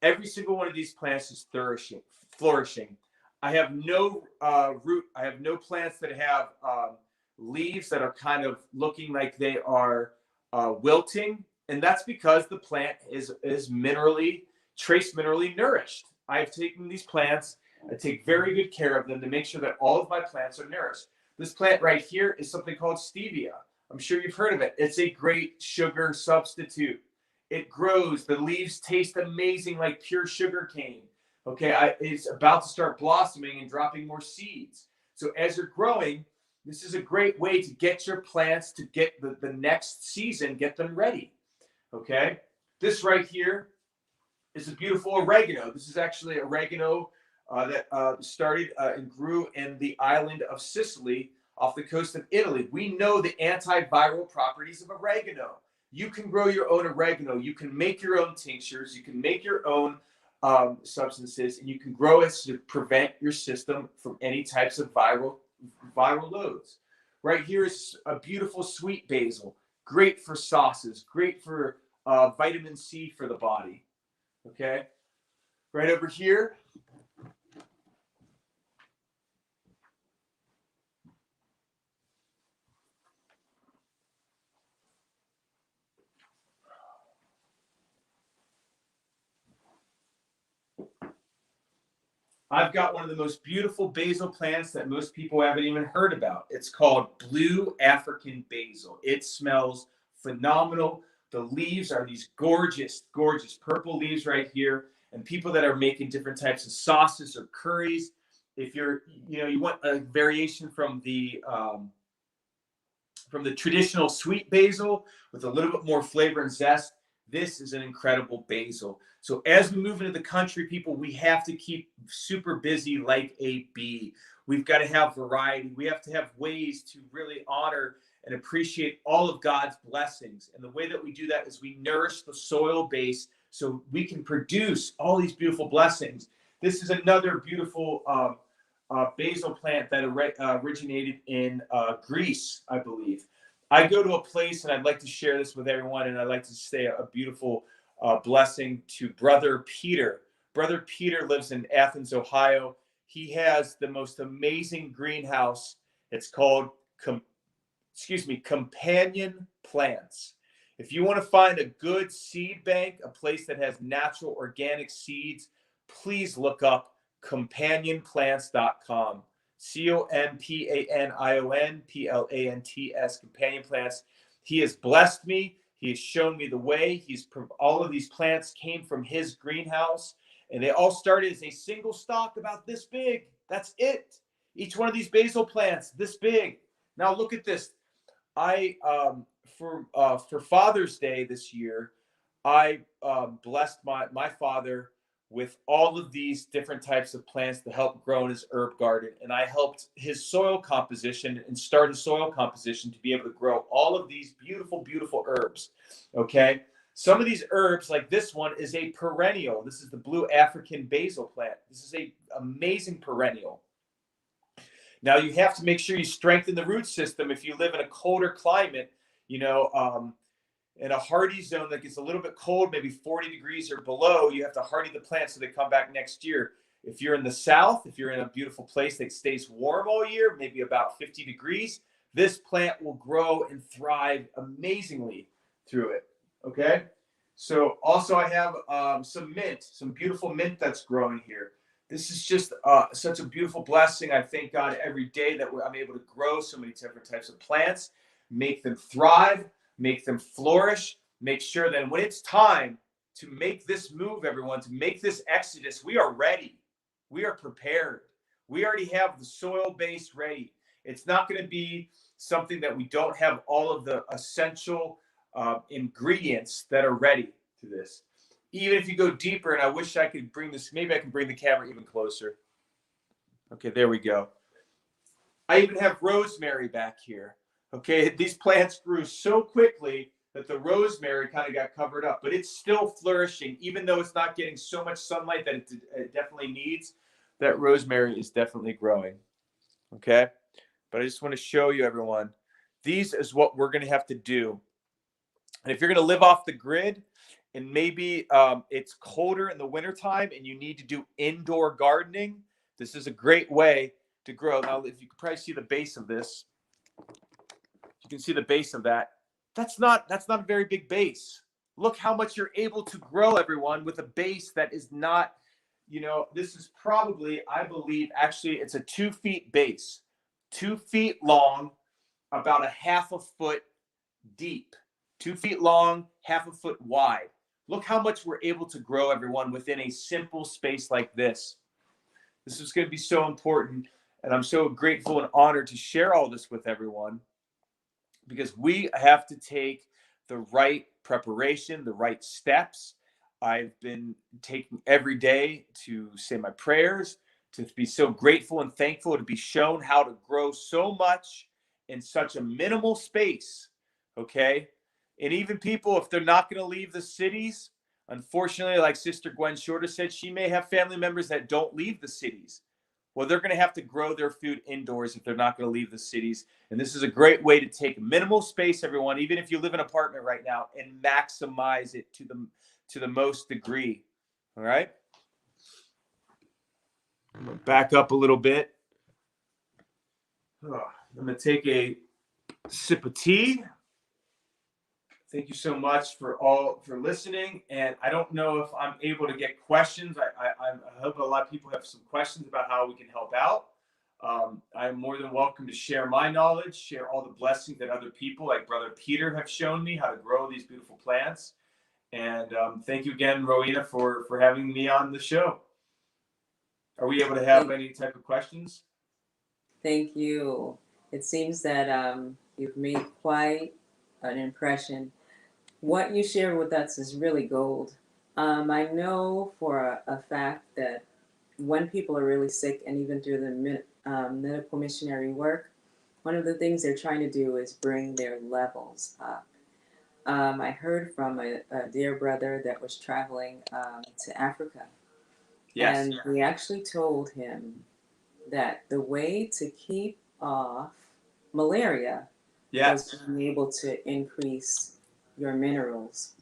every single one of these plants is flourishing. I have no I have no plants that have leaves that are kind of looking like they are wilting. And that's because the plant is trace minerally nourished. I've taken these plants, I take very good care of them to make sure that all of my plants are nourished. This plant right here is something called stevia. I'm sure you've heard of it. It's a great sugar substitute. It grows. The leaves taste amazing like pure sugar cane. Okay, it's about to start blossoming and dropping more seeds. So as you're growing, this is a great way to get your plants to get the next season, get them ready. Okay, this right here is a beautiful oregano. This is actually oregano that started and grew in the island of Sicily off the coast of Italy. We know the antiviral properties of oregano. You can grow your own oregano. You can make your own tinctures. You can make your own substances, and you can grow it to prevent your system from any types of viral loads. Right here is a beautiful sweet basil. Great for sauces. Great for vitamin C for the body. Okay, right over here. I've got one of the most beautiful basil plants that most people haven't even heard about. It's called blue African basil. It smells phenomenal. The leaves are these gorgeous, gorgeous purple leaves right here. And people that are making different types of sauces or curries, if you want a variation from the traditional sweet basil with a little bit more flavor and zest, This is an incredible basil. So as we move into the country, people, we have to keep super busy like a bee. We've got to have variety. We have to have ways to really honor and appreciate all of God's blessings. And the way that we do that is we nourish the soil base so we can produce all these beautiful blessings. This is another beautiful basil plant that originated in Greece, I believe. I go to a place, and I'd like to share this with everyone, and I'd like to say a beautiful blessing to Brother Peter. Brother Peter lives in Athens, Ohio. He has the most amazing greenhouse. It's called, Companion Plants. If you want to find a good seed bank, a place that has natural organic seeds, please look up companionplants.com. COMPANIONPLANTS, Companion Plants. He has blessed me. He has shown me the way. All of these plants came from his greenhouse, and they all started as a single stalk about this big. That's it. Each one of these basil plants this big. Now look at this. For Father's Day this year, I blessed my father with all of these different types of plants to help grow in his herb garden. And I helped his soil composition and start his soil composition to be able to grow all of these beautiful, beautiful herbs. Okay. Some of these herbs, like this one, is a perennial. This is the blue African basil plant. This is an amazing perennial. Now, you have to make sure you strengthen the root system if you live in a colder climate, in a hardy zone that gets a little bit cold, maybe 40 degrees or below. You have to hardy the plants so they come back next year. If you're in the south, if you're in a beautiful place that stays warm all year, maybe about 50 degrees, this plant will grow and thrive amazingly through it. Okay. So also I have some beautiful mint that's growing here. This is just such a beautiful blessing. I thank God every day that I'm able to grow so many different types of plants, make them thrive, make them flourish, make sure that when it's time to make this move, everyone, to make this exodus, we are ready. We are prepared. We already have the soil base ready. It's not going to be something that we don't have all of the essential ingredients that are ready to this. Even if you go deeper, and I wish I could bring this, maybe I can bring the camera even closer. Okay, there we go. I even have rosemary back here. Okay, these plants grew so quickly that the rosemary kind of got covered up, but it's still flourishing, even though it's not getting so much sunlight that it definitely needs. That rosemary is definitely growing. Okay, but I just want to show you, everyone, these is what we're going to have to do. And if you're going to live off the grid, and maybe it's colder in the wintertime and you need to do indoor gardening, this is a great way to grow. Now, if you can probably see the base of this, you can see the base of that. That's not a very big base. Look how much you're able to grow, everyone, with a base that is not, this is probably, I believe, actually, it's a 2 feet base, 2 feet long, about a half a foot deep, 2 feet long, half a foot wide. Look how much we're able to grow, everyone, within a simple space like this. This is going to be so important, and I'm so grateful and honored to share all this with everyone, because we have to take the right preparation, the right steps. I've been taking every day to say my prayers, to be so grateful and thankful to be shown how to grow so much in such a minimal space, okay? And even people, if they're not going to leave the cities, unfortunately, like Sister Gwen Shorter said, she may have family members that don't leave the cities. Well, they're going to have to grow their food indoors if they're not going to leave the cities. And this is a great way to take minimal space, everyone, even if you live in an apartment right now, and maximize it to the most degree. All right? I'm going to back up a little bit. I'm going to take a sip of tea. Thank you so much for listening. And I don't know if I'm able to get questions. I hope a lot of people have some questions about how we can help out. I'm more than welcome to share my knowledge, share all the blessings that other people like Brother Peter have shown me how to grow these beautiful plants. And thank you again, Rowena, for having me on the show. Are we able to have any type of questions? Thank you. It seems that you've made quite an impression What you shared with us is really gold. I know for a fact that when people are really sick and even through the medical missionary work, one of the things they're trying to do is bring their levels up. I heard from a dear brother that was traveling to Africa, Yes. and we actually told him that the way to keep off malaria was Yes. being able to increase your minerals.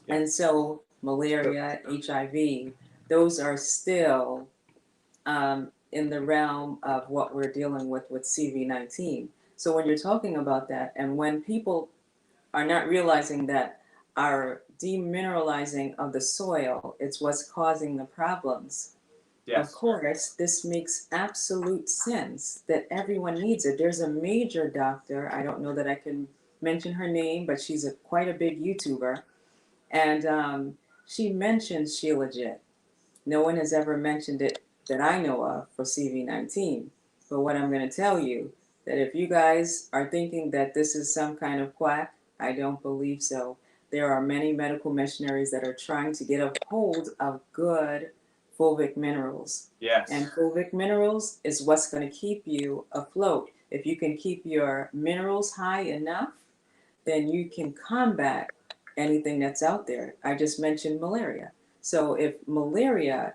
Yeah. And so, malaria, HIV, those are still in the realm of what we're dealing with CV19. So, when you're talking about that, and when people are not realizing that our demineralizing of the soil is what's causing the problems. Of Yes. course, this makes absolute sense that everyone needs it. There's a major doctor, I don't know that I can mention her name, but she's quite a big YouTuber, and she mentions Shilajit. No one has ever mentioned it that I know of for CV19. But what I'm going to tell you, that if you guys are thinking that this is some kind of quack, I don't believe so. There are many medical missionaries that are trying to get a hold of good fulvic minerals. And Yes. fulvic minerals is what's going to keep you afloat. If you can keep your minerals high enough, then you can combat anything that's out there. I just mentioned malaria. So if malaria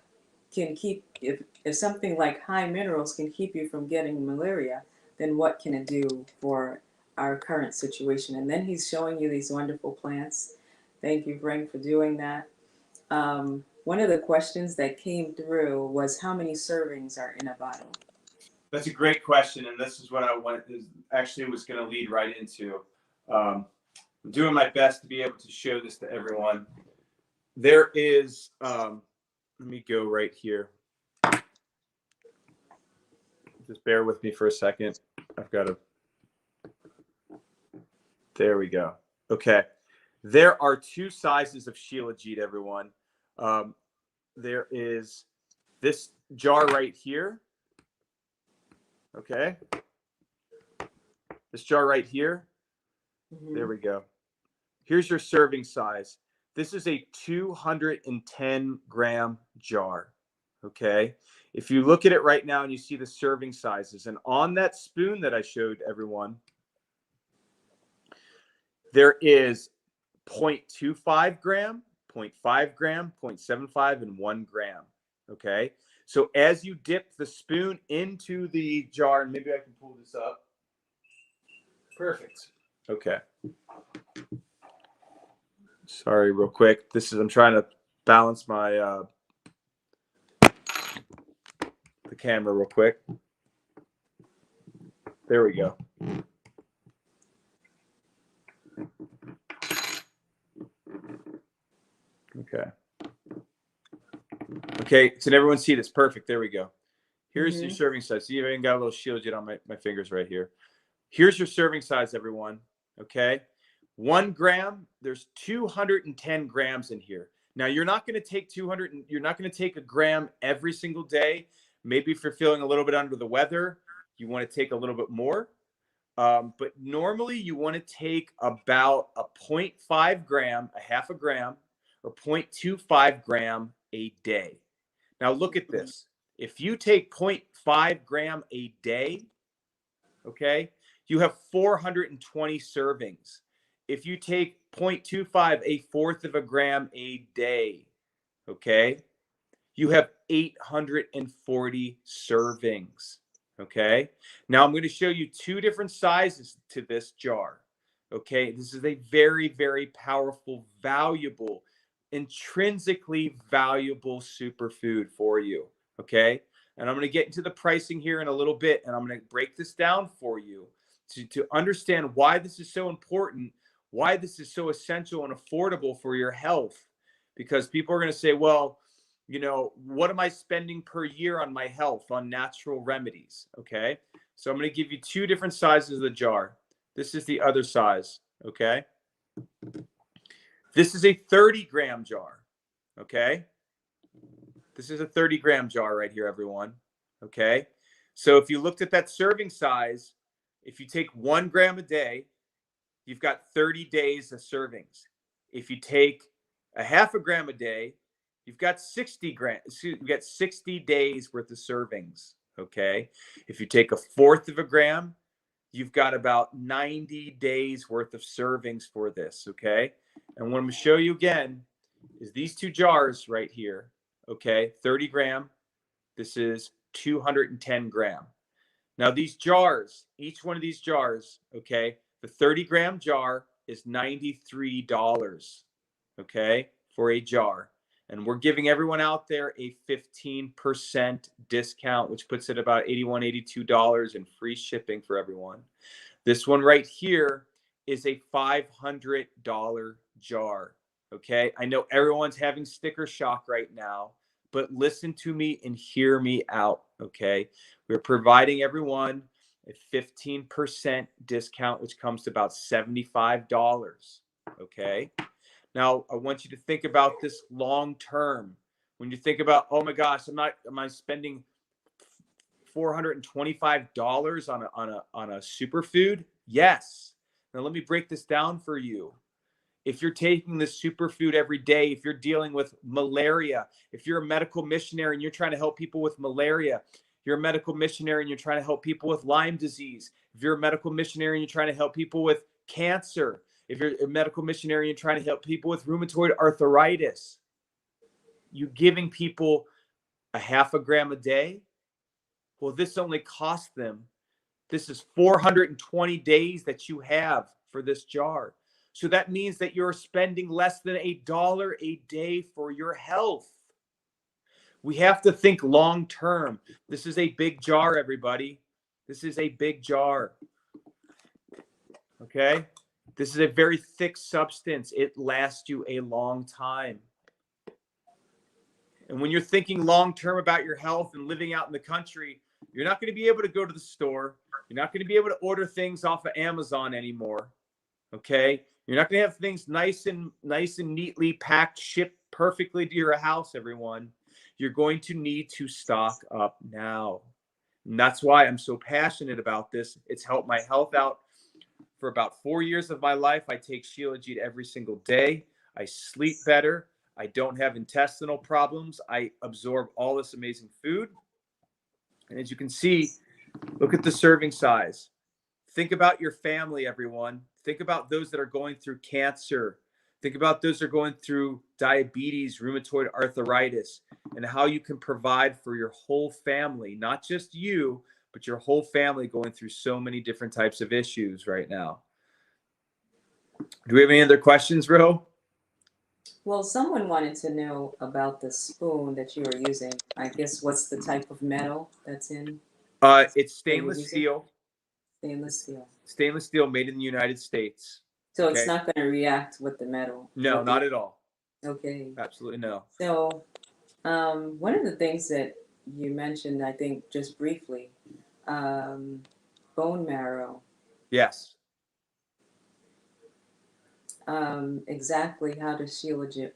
can keep, if something like high minerals can keep you from getting malaria, then what can it do for our current situation? And then he's showing you these wonderful plants. Thank you, Frank, for doing that. One of the questions that came through was how many servings are in a bottle? That's a great question, and this is what I want. Is actually was going to lead right into. I'm doing my best to be able to show this to everyone. There is. Let me go right here. Just bear with me for a second. I've got to. There we go. Okay. There are two sizes of Shilajit, everyone. There is this jar right here. Okay. This jar right here. Mm-hmm. There we go. Here's your serving size. This is a 210 gram jar. Okay. If you look at it right now and you see the serving sizes, and on that spoon that I showed everyone, there is 0.25 gram, 0.5 gram, 0.75, and 1 gram. Okay. So as you dip the spoon into the jar, and maybe I can pull this up. Perfect. Okay. Sorry, real quick. I'm trying to balance my the camera real quick. There we go. Okay. Okay, can everyone see this? Perfect. There we go. Here's your serving size. See, I even got a little Shilajit on my fingers right here. Here's your serving size, everyone. Okay. 1 gram, there's 210 grams in here. Now, you're not going to take 200, you're not going to take a gram every single day. Maybe if you're feeling a little bit under the weather, you want to take a little bit more. But normally you want to take about a 0.5 gram, a half a gram, or 0.25 gram a day. Now look at this. If you take 0.5 gram a day, okay, you have 420 servings. If you take 0.25, a fourth of a gram a day, okay, you have 840 servings. Okay. Now I'm going to show you two different sizes to this jar. Okay. This is a very, very powerful, valuable, intrinsically valuable superfood for you. Okay. And I'm going to get into the pricing here in a little bit, and I'm going to break this down for you to understand why this is so important, why this is so essential and affordable for your health. Because people are going to say, well, you know, what am I spending per year on my health, on natural remedies? Okay. So I'm going to give you two different sizes of the jar. This is the other size. Okay. This is a 30 gram jar. Okay. This is a 30 gram jar right here, everyone. Okay. So if you looked at that serving size, if you take 1 gram a day, you've got 30 days of servings. If you take a half a gram a day, you've got 60 grams. You've got 60 days worth of servings. Okay. If you take a fourth of a gram, you've got about 90 days worth of servings for this. Okay. And what I'm going to show you again is these two jars right here. Okay. 30 gram. This is 210 gram. Now these jars, each one of these jars, okay, the 30 gram jar is $93, okay, for a jar. And we're giving everyone out there a 15% discount, which puts it about $81, $82 and free shipping for everyone. This one right here is a $500 jar, okay? I know everyone's having sticker shock right now, but listen to me and hear me out, okay? We're providing everyone a 15% discount, which comes to about $75, okay? Now, I want you to think about this long term. When you think about, oh my gosh, am I spending $425 on a superfood? Yes. Now let me break this down for you. If you're taking this superfood every day, if you're dealing with malaria, if you're a medical missionary and you're trying to help people with malaria, you're a medical missionary and you're trying to help people with Lyme disease, if you're a medical missionary and you're trying to help people with cancer, if you're a medical missionary and you're trying to help people with rheumatoid arthritis, you giving people a half a gram a day, well, this only costs them, this is 420 days that you have for this jar. So that means that you're spending less than $1 a day for your health. We have to think long term. This is a big jar, everybody. This is a big jar. Okay? This is a very thick substance. It lasts you a long time. And when you're thinking long term about your health and living out in the country, you're not going to be able to go to the store. You're not going to be able to order things off of Amazon anymore. Okay? You're not going to have things nice and neatly packed, shipped perfectly to your house, everyone. You're going to need to stock up now. And that's why I'm so passionate about this. It's helped my health out for about 4 years of my life. I take Shilajit every single day. I sleep better. I don't have intestinal problems. I absorb all this amazing food. And as you can see, look at the serving size. Think about your family, everyone. Think about those that are going through cancer. Think about those that are going through diabetes, rheumatoid arthritis, and how you can provide for your whole family, not just you, but your whole family going through so many different types of issues right now. Do we have any other questions, Ro? Well, someone wanted to know about the spoon that you were using. I guess what's the type of metal that's in? It's stainless steel. Stainless steel. Stainless steel made in the United States. So it's not going to react with the metal? No, not at all. Okay. Absolutely no. So one of the things that you mentioned, I think just briefly, bone marrow. Yes. Exactly how does Shilajit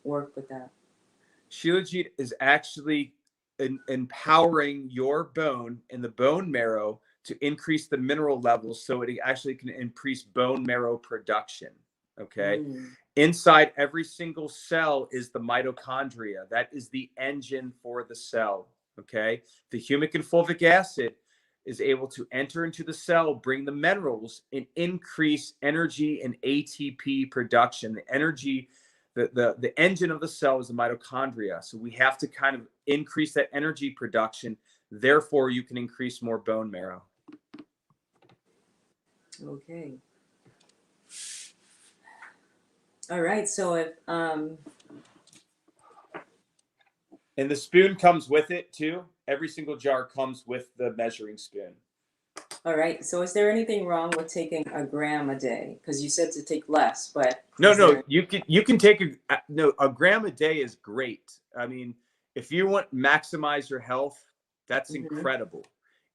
work with that? Shilajit is actually empowering your bone and the bone marrow to increase the mineral levels so it actually can increase bone marrow production. Okay. Inside every single cell is the mitochondria. That is the engine for the cell. Okay. The humic and fulvic acid is able to enter into the cell, bring the minerals, and increase energy and ATP production. The energy, the engine of the cell is the mitochondria. So we have to kind of increase that energy production. Therefore, you can increase more bone marrow. Okay. All right. So if and the spoon comes with it too. Every single jar comes with the measuring spoon. All right. So is there anything wrong with taking a gram a day? Because you said to take less, but no. You can take a gram a day is great. I mean, if you want to maximize your health, that's incredible.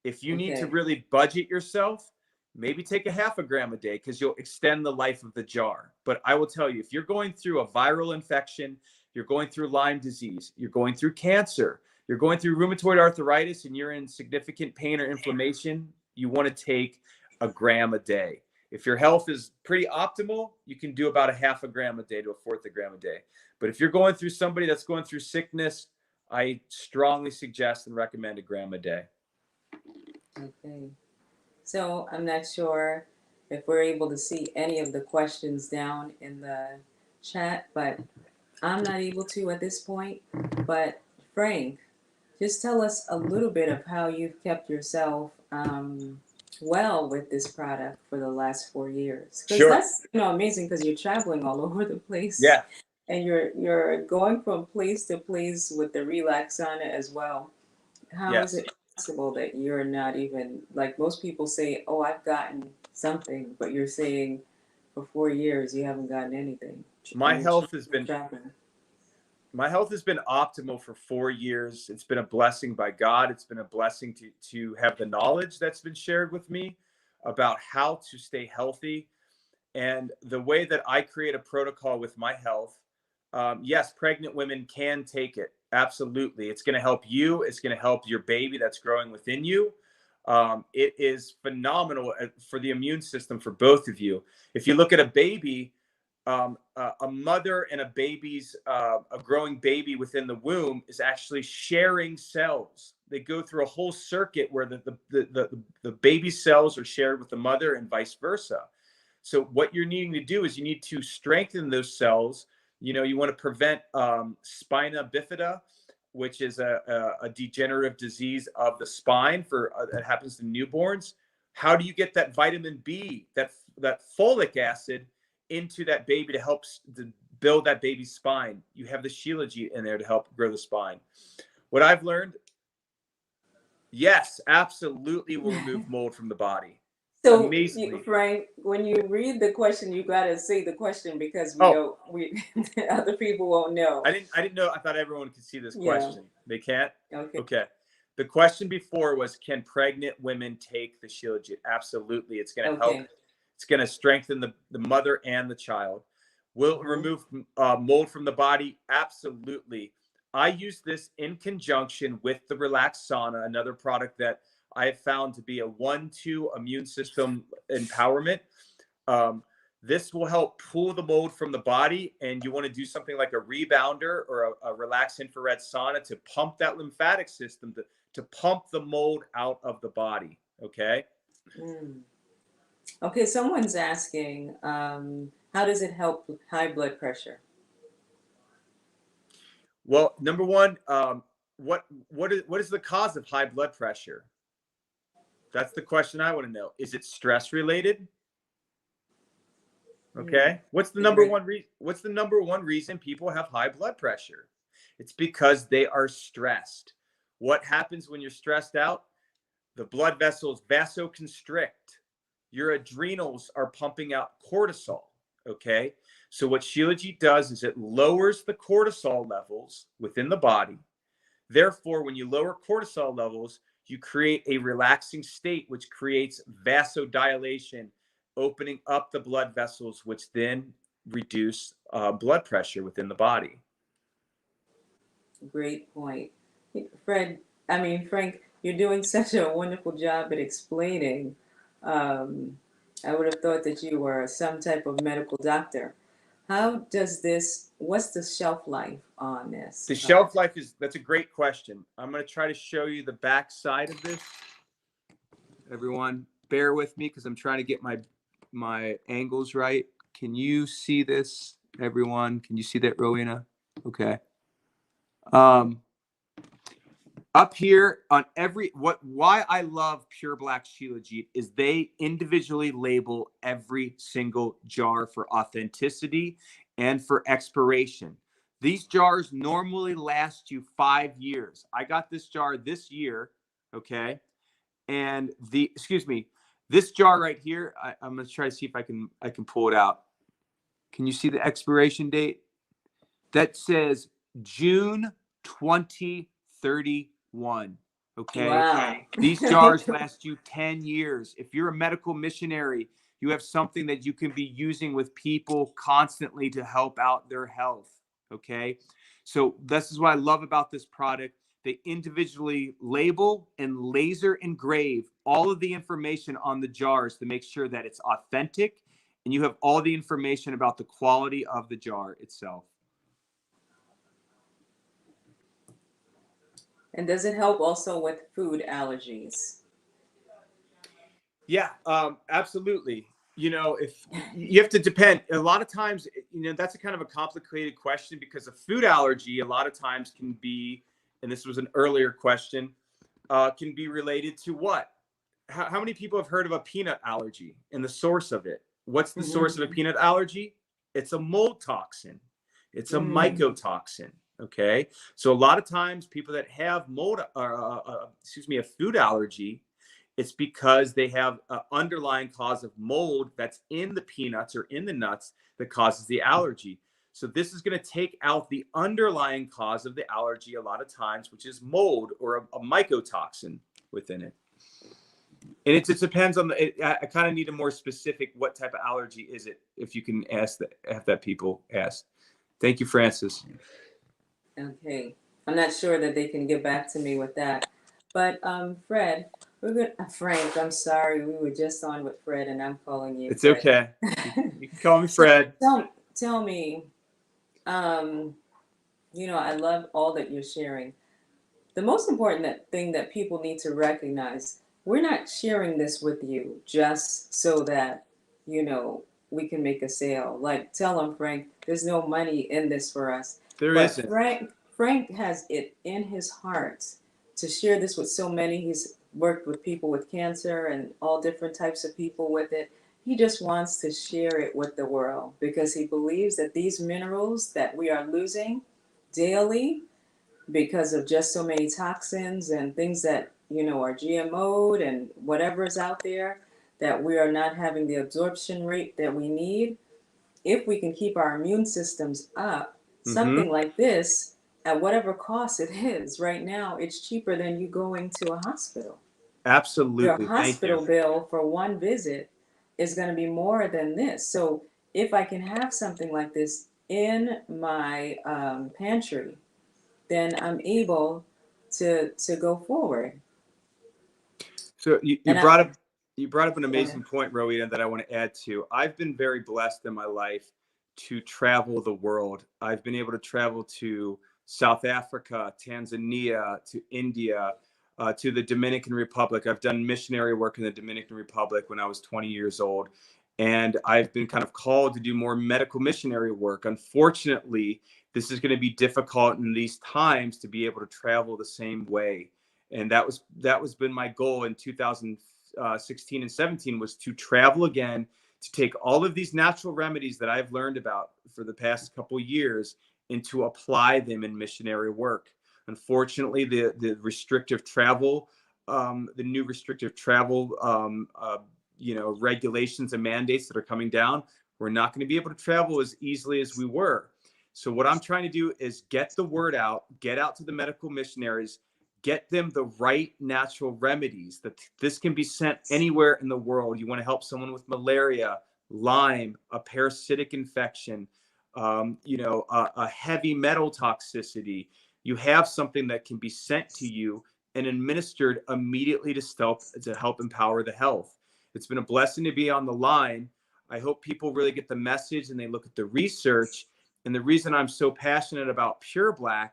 If you need to really budget yourself, maybe take a half a gram a day because you'll extend the life of the jar. But I will tell you, if you're going through a viral infection, you're going through Lyme disease, you're going through cancer, you're going through rheumatoid arthritis, and you're in significant pain or inflammation, you want to take a gram a day. If your health is pretty optimal, you can do about 0.5 gram a day to 1/4 gram a day. But if you're going through somebody that's going through sickness, I strongly suggest and recommend 1 gram a day. Okay. So I'm not sure if we're able to see any of the questions down in the chat, but I'm not able to at this point. But Frank, just tell us a little bit of how you've kept yourself well with this product for the last 4 years. Because Sure. that's amazing because you're traveling all over the place. Yeah. And you're going from place to place with the Relaxana as well. How is Yes. it possible that you're not even, like most people say, oh, I've gotten something, but you're saying for 4 years you haven't gotten anything? My And health has been traveling. my health has been optimal for 4 years. It's been a blessing by God. It's been a blessing to have the knowledge that's been shared with me about how to stay healthy. And the way that I create a protocol with my health, yes, pregnant women can take it. Absolutely. It's going to help you. It's going to help your baby that's growing within you. It is phenomenal for the immune system for both of you. If you look at a baby, a mother and a baby's a growing baby within the womb is actually sharing cells. They go through a whole circuit where the baby cells are shared with the mother and vice versa. So what you're needing to do is you need to strengthen those cells. You want to prevent spina bifida, which is a degenerative disease of the spine that happens to newborns. How do you get that vitamin B, that folic acid into that baby to help to build that baby's spine? You have the Shilajit in there to help grow the spine. What I've learned, yes, absolutely will remove mold from the body. So, Amazingly. Frank, when you read the question, you gotta say the question because we other people won't know. I didn't know. I thought everyone could see this question. Yeah. They can't? Okay. Okay. The question before was, can pregnant women take the Shilajit? Absolutely. It's going to help. It's going to strengthen the mother and the child. Will it remove mold from the body? Absolutely. I use this in conjunction with the Relaxana, another product that I have found to be a 1-2 immune system empowerment. This will help pull the mold from the body, and you want to do something like a rebounder or a relaxed infrared sauna to pump that lymphatic system to pump the mold out of the body. Okay. Okay. Someone's asking, how does it help with high blood pressure? Well, number one, what is the cause of high blood pressure? That's the question I want to know. Is it stress related? Okay. What's the number one reason people have high blood pressure? It's because they are stressed. What happens when you're stressed out? The blood vessels vasoconstrict. Your adrenals are pumping out cortisol. Okay. So what Shilajit does is it lowers the cortisol levels within the body. Therefore, when you lower cortisol levels, you create a relaxing state, which creates vasodilation, opening up the blood vessels, which then reduce blood pressure within the body. Great point. Frank, you're doing such a wonderful job at explaining. I would have thought that you were some type of medical doctor. What's the shelf life on this? The shelf life that's a great question. I'm going to try to show you the back side of this. Everyone, bear with me because I'm trying to get my angles right. Can you see this, everyone? Can you see that, Rowena? Okay. Up here on why I love PurBlack Shilajit is they individually label every single jar for authenticity and for expiration. These jars normally last you 5 years. I got this jar this year, okay? And this jar right here, I'm gonna try to see if I can pull it out. Can you see the expiration date? That says June 2031. Okay. Wow. These jars last you 10 years. If you're a medical missionary, you have something that you can be using with people constantly to help out their health. Okay. So this is what I love about this product. they individually label and laser engrave all of the information on the jars to make sure that it's authentic and you have all the information about the quality of the jar itself. And does it help also with food allergies? Yeah, absolutely. You know, if you have to depend, a lot of times, you know, that's a kind of a complicated question because a food allergy a lot of times can be, and this was an earlier question, can be related to what? How many people have heard of a peanut allergy and the source of it? What's the source of a peanut allergy? It's a mold toxin. It's a mycotoxin. Okay. So a lot of times people that have mold, a food allergy, it's because they have an underlying cause of mold that's in the peanuts or in the nuts that causes the allergy. So this is going to take out the underlying cause of the allergy a lot of times, which is mold or a mycotoxin within it. And it just depends on I kind of need a more specific, what type of allergy is it? If you can ask that, have that people ask. Thank you, Francis. Okay. I'm not sure that they can get back to me with that. But Fred, we're good. Frank, I'm sorry. We were just on with Fred and I'm calling you It's Fred. okay. You can call me Fred. Tell me, you know, I love all that you're sharing. The most important thing that people need to recognize, we're not sharing this with you just so that, you know, we can make a sale. Like, tell them, Frank, there's no money in this for us. There But isn't. Frank has it in his heart to share this with so many. He's worked with people with cancer and all different types of people with it. He just wants to share it with the world because he believes that these minerals that we are losing daily because of just so many toxins and things that, you know, are GMO'd and whatever is out there, that we are not having the absorption rate that we need. If we can keep our immune systems up, something like this, at whatever cost it is, right now, it's cheaper than you going to a hospital. Your Absolutely. Thank you. hospital bill for one visit is going to be more than this. So if I can have something like this in my pantry, then I'm able to go forward. So you And brought up an go ahead. amazing point, Rowena, that I want to add to. I've been very blessed in my life to travel the world. I've been able to travel to South Africa, Tanzania, to India, to the Dominican Republic. I've done missionary work in the Dominican Republic when I was 20 years old. And I've been kind of called to do more medical missionary work. Unfortunately, this is going to be difficult in these times to be able to travel the same way. And that was been my goal in 2016 and 17, was to travel again, to take all of these natural remedies that I've learned about for the past couple years and to apply them in missionary work. Unfortunately, the restrictive travel, the new restrictive travel, regulations and mandates that are coming down, we're not going to be able to travel as easily as we were. So what I'm trying to do is get the word out, get out to the medical missionaries, get them the right natural remedies, that this can be sent anywhere in the world. You want to help someone with malaria, Lyme, a parasitic infection, a heavy metal toxicity. You have something that can be sent to you and administered immediately to help empower the health. It's been a blessing to be on the line. I hope people really get the message and they look at the research. And the reason I'm so passionate about PurBlack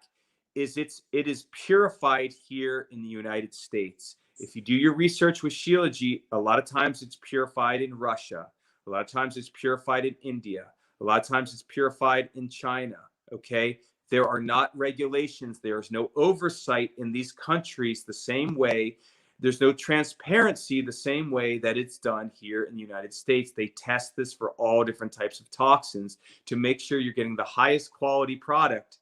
is it is purified here in the United States. If you do your research with Shilajit, a lot of times it's purified in Russia. A lot of times it's purified in India. A lot of times it's purified in China. Okay. There are not regulations. There is no oversight in these countries the same way. There's no transparency the same way that it's done here in the United States. They test this for all different types of toxins to make sure you're getting the highest quality product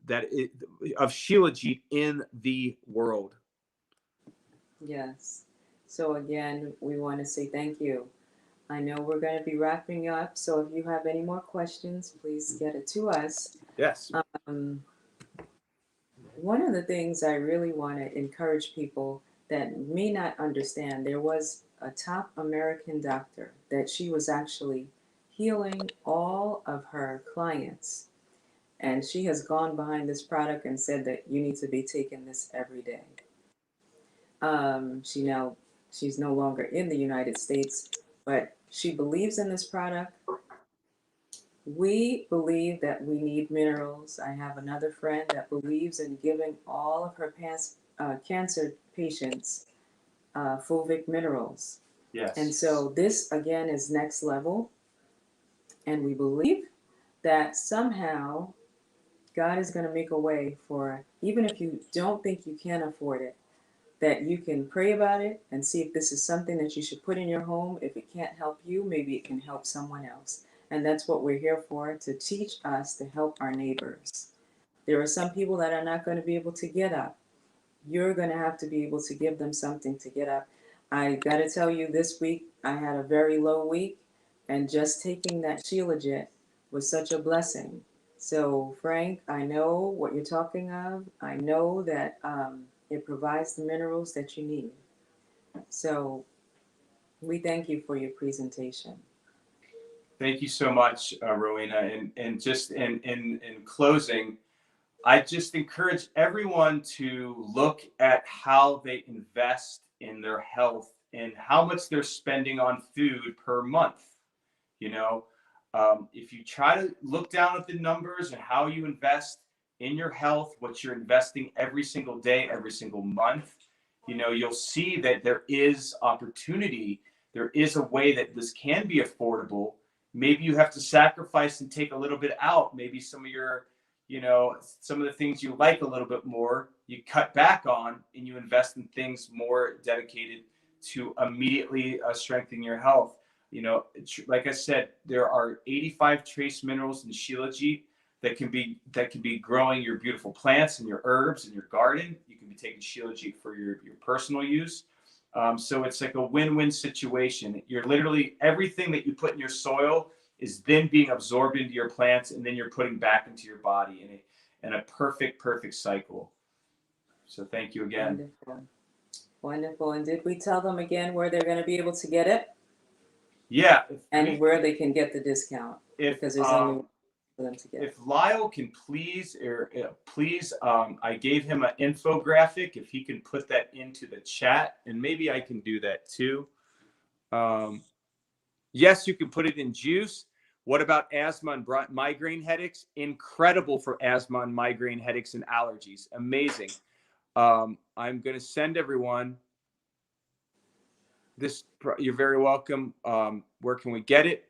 of Shilajit in the world. Yes. So again, we want to say thank you. I know we're going to be wrapping up, so if you have any more questions, please get it to us. Yes. One of the things I really want to encourage people that may not understand, there was a top American doctor that she was actually healing all of her clients. And she has gone behind this product and said that you need to be taking this every day. She's no longer in the United States, but she believes in this product. We believe that we need minerals. I have another friend that believes in giving all of her past cancer patients fulvic minerals. Yes. And so this again is next level. And we believe that somehow God is going to make a way for, even if you don't think you can afford it, that you can pray about it and see if this is something that you should put in your home. If it can't help you, maybe it can help someone else. And that's what we're here for, to teach us to help our neighbors. There are some people that are not going to be able to get up. You're going to have to be able to give them something to get up. I got to tell you, this week I had a very low week, and just taking that Shilajit was such a blessing. So, Frank, I know what you're talking of. I know that it provides the minerals that you need. So, we thank you for your presentation. Thank you so much, Rowena. And just in closing, I just encourage everyone to look at how they invest in their health and how much they're spending on food per month. You know, if you try to look down at the numbers and how you invest in your health, what you're investing every single day, every single month, you know, you'll see that there is opportunity. There is a way that this can be affordable. Maybe you have to sacrifice and take a little bit out. Maybe some of your, you know, some of the things you like a little bit more, you cut back on and you invest in things more dedicated to immediately strengthen your health. You know, like I said, there are 85 trace minerals in Shilajit that can be growing your beautiful plants and your herbs in your garden. You can be taking Shilajit for your personal use. So it's like a win-win situation. You're literally, everything that you put in your soil is then being absorbed into your plants, and then you're putting back into your body in a perfect cycle. So thank you again. Wonderful. And did we tell them again where they're going to be able to get it? Yeah. And where they can get the discount? Because there's only one for them to get. If Lyle can please, I gave him an infographic. If he can put that into the chat, and maybe I can do that too. Yes, you can put it in juice. What about asthma and migraine headaches? Incredible for asthma and migraine headaches and allergies. Amazing. I'm going to send everyone this. You're very welcome. Where can we get it?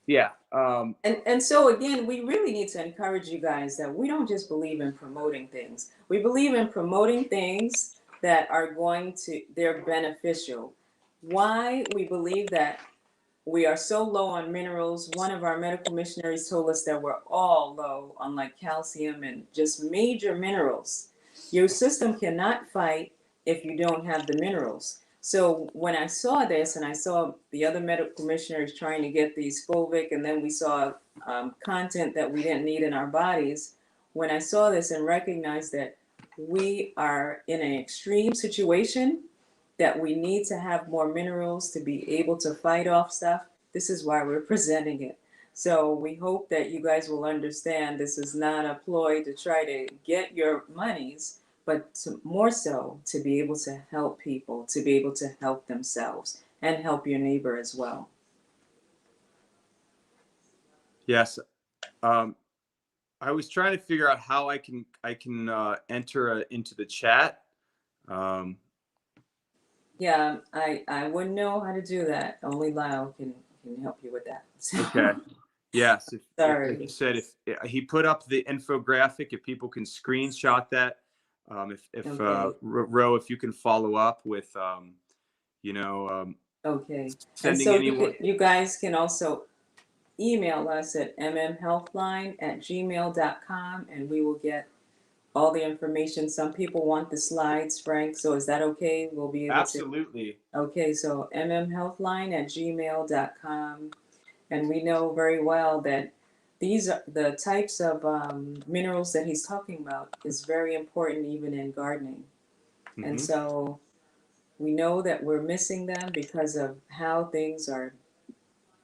Yeah. And so again, we really need to encourage you guys that we don't just believe in promoting things. We believe in promoting things that are they're beneficial. Why we believe that we are so low on minerals. One of our medical missionaries told us that we're all low on like calcium and just major minerals. Your system cannot fight if you don't have the minerals. So when I saw this, and I saw the other medical missionaries trying to get these fulvic, and then we saw content that we didn't need in our bodies, when I saw this and recognized that we are in an extreme situation, that we need to have more minerals to be able to fight off stuff, this is why we're presenting it. So we hope that you guys will understand this is not a ploy to try to get your monies, but more so to be able to help people, to be able to help themselves and help your neighbor as well. Yes. I was trying to figure out how I can enter into the chat. Yeah, I wouldn't know how to do that. Only Lyle can help you with that. Okay. Yes. Sorry. Like you said, if he put up the infographic, if people can screenshot that, Okay. Ro, if you can follow up with, Okay. And sending so anyone. you guys can also email us at mmhealthline@gmail.com, and we will get all the information. Some people want the slides, Frank, so is that okay? We'll be able Absolutely. to. Okay, so mmhealthline@gmail.com, and we know very well that these are the types of minerals that he's talking about is very important even in gardening. Mm-hmm. And so we know that we're missing them because of how things are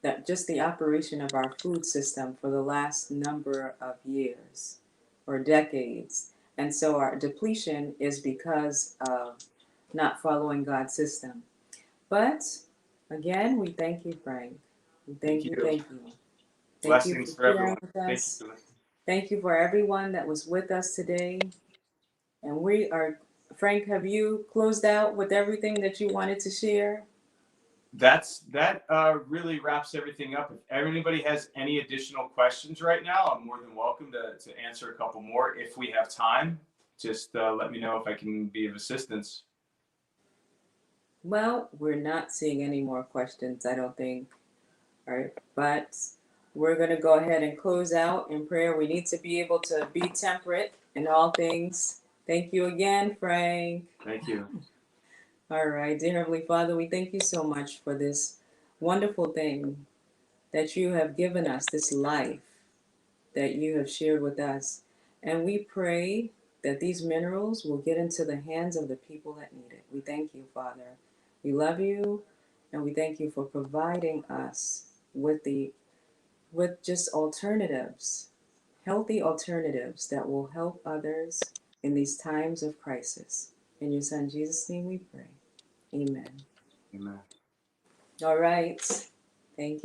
that just the operation of our food system for the last number of years or decades. And so our depletion is because of not following God's system. But again, we thank you, Frank. We thank you, thank you. Thank you for Blessings for sharing everyone. with Thank us. you for listening. Thank you for everyone that was with us today. And we are, Frank, have you closed out with everything that you wanted to share? That really wraps everything up. If anybody has any additional questions right now, I'm more than welcome to answer a couple more if we have time. Just let me know if I can be of assistance. Well, we're not seeing any more questions, I don't think. All right, but we're going to go ahead and close out in prayer. We need to be able to be temperate in all things. Thank you again, Frank. Thank you. All right, dear Heavenly Father, we thank you so much for this wonderful thing that you have given us, this life that you have shared with us. And we pray that these minerals will get into the hands of the people that need it. We thank you, Father. We love you, and we thank you for providing us with just alternatives, healthy alternatives that will help others in these times of crisis. In your Son Jesus' name we pray. Amen. Amen. All right. Thank you.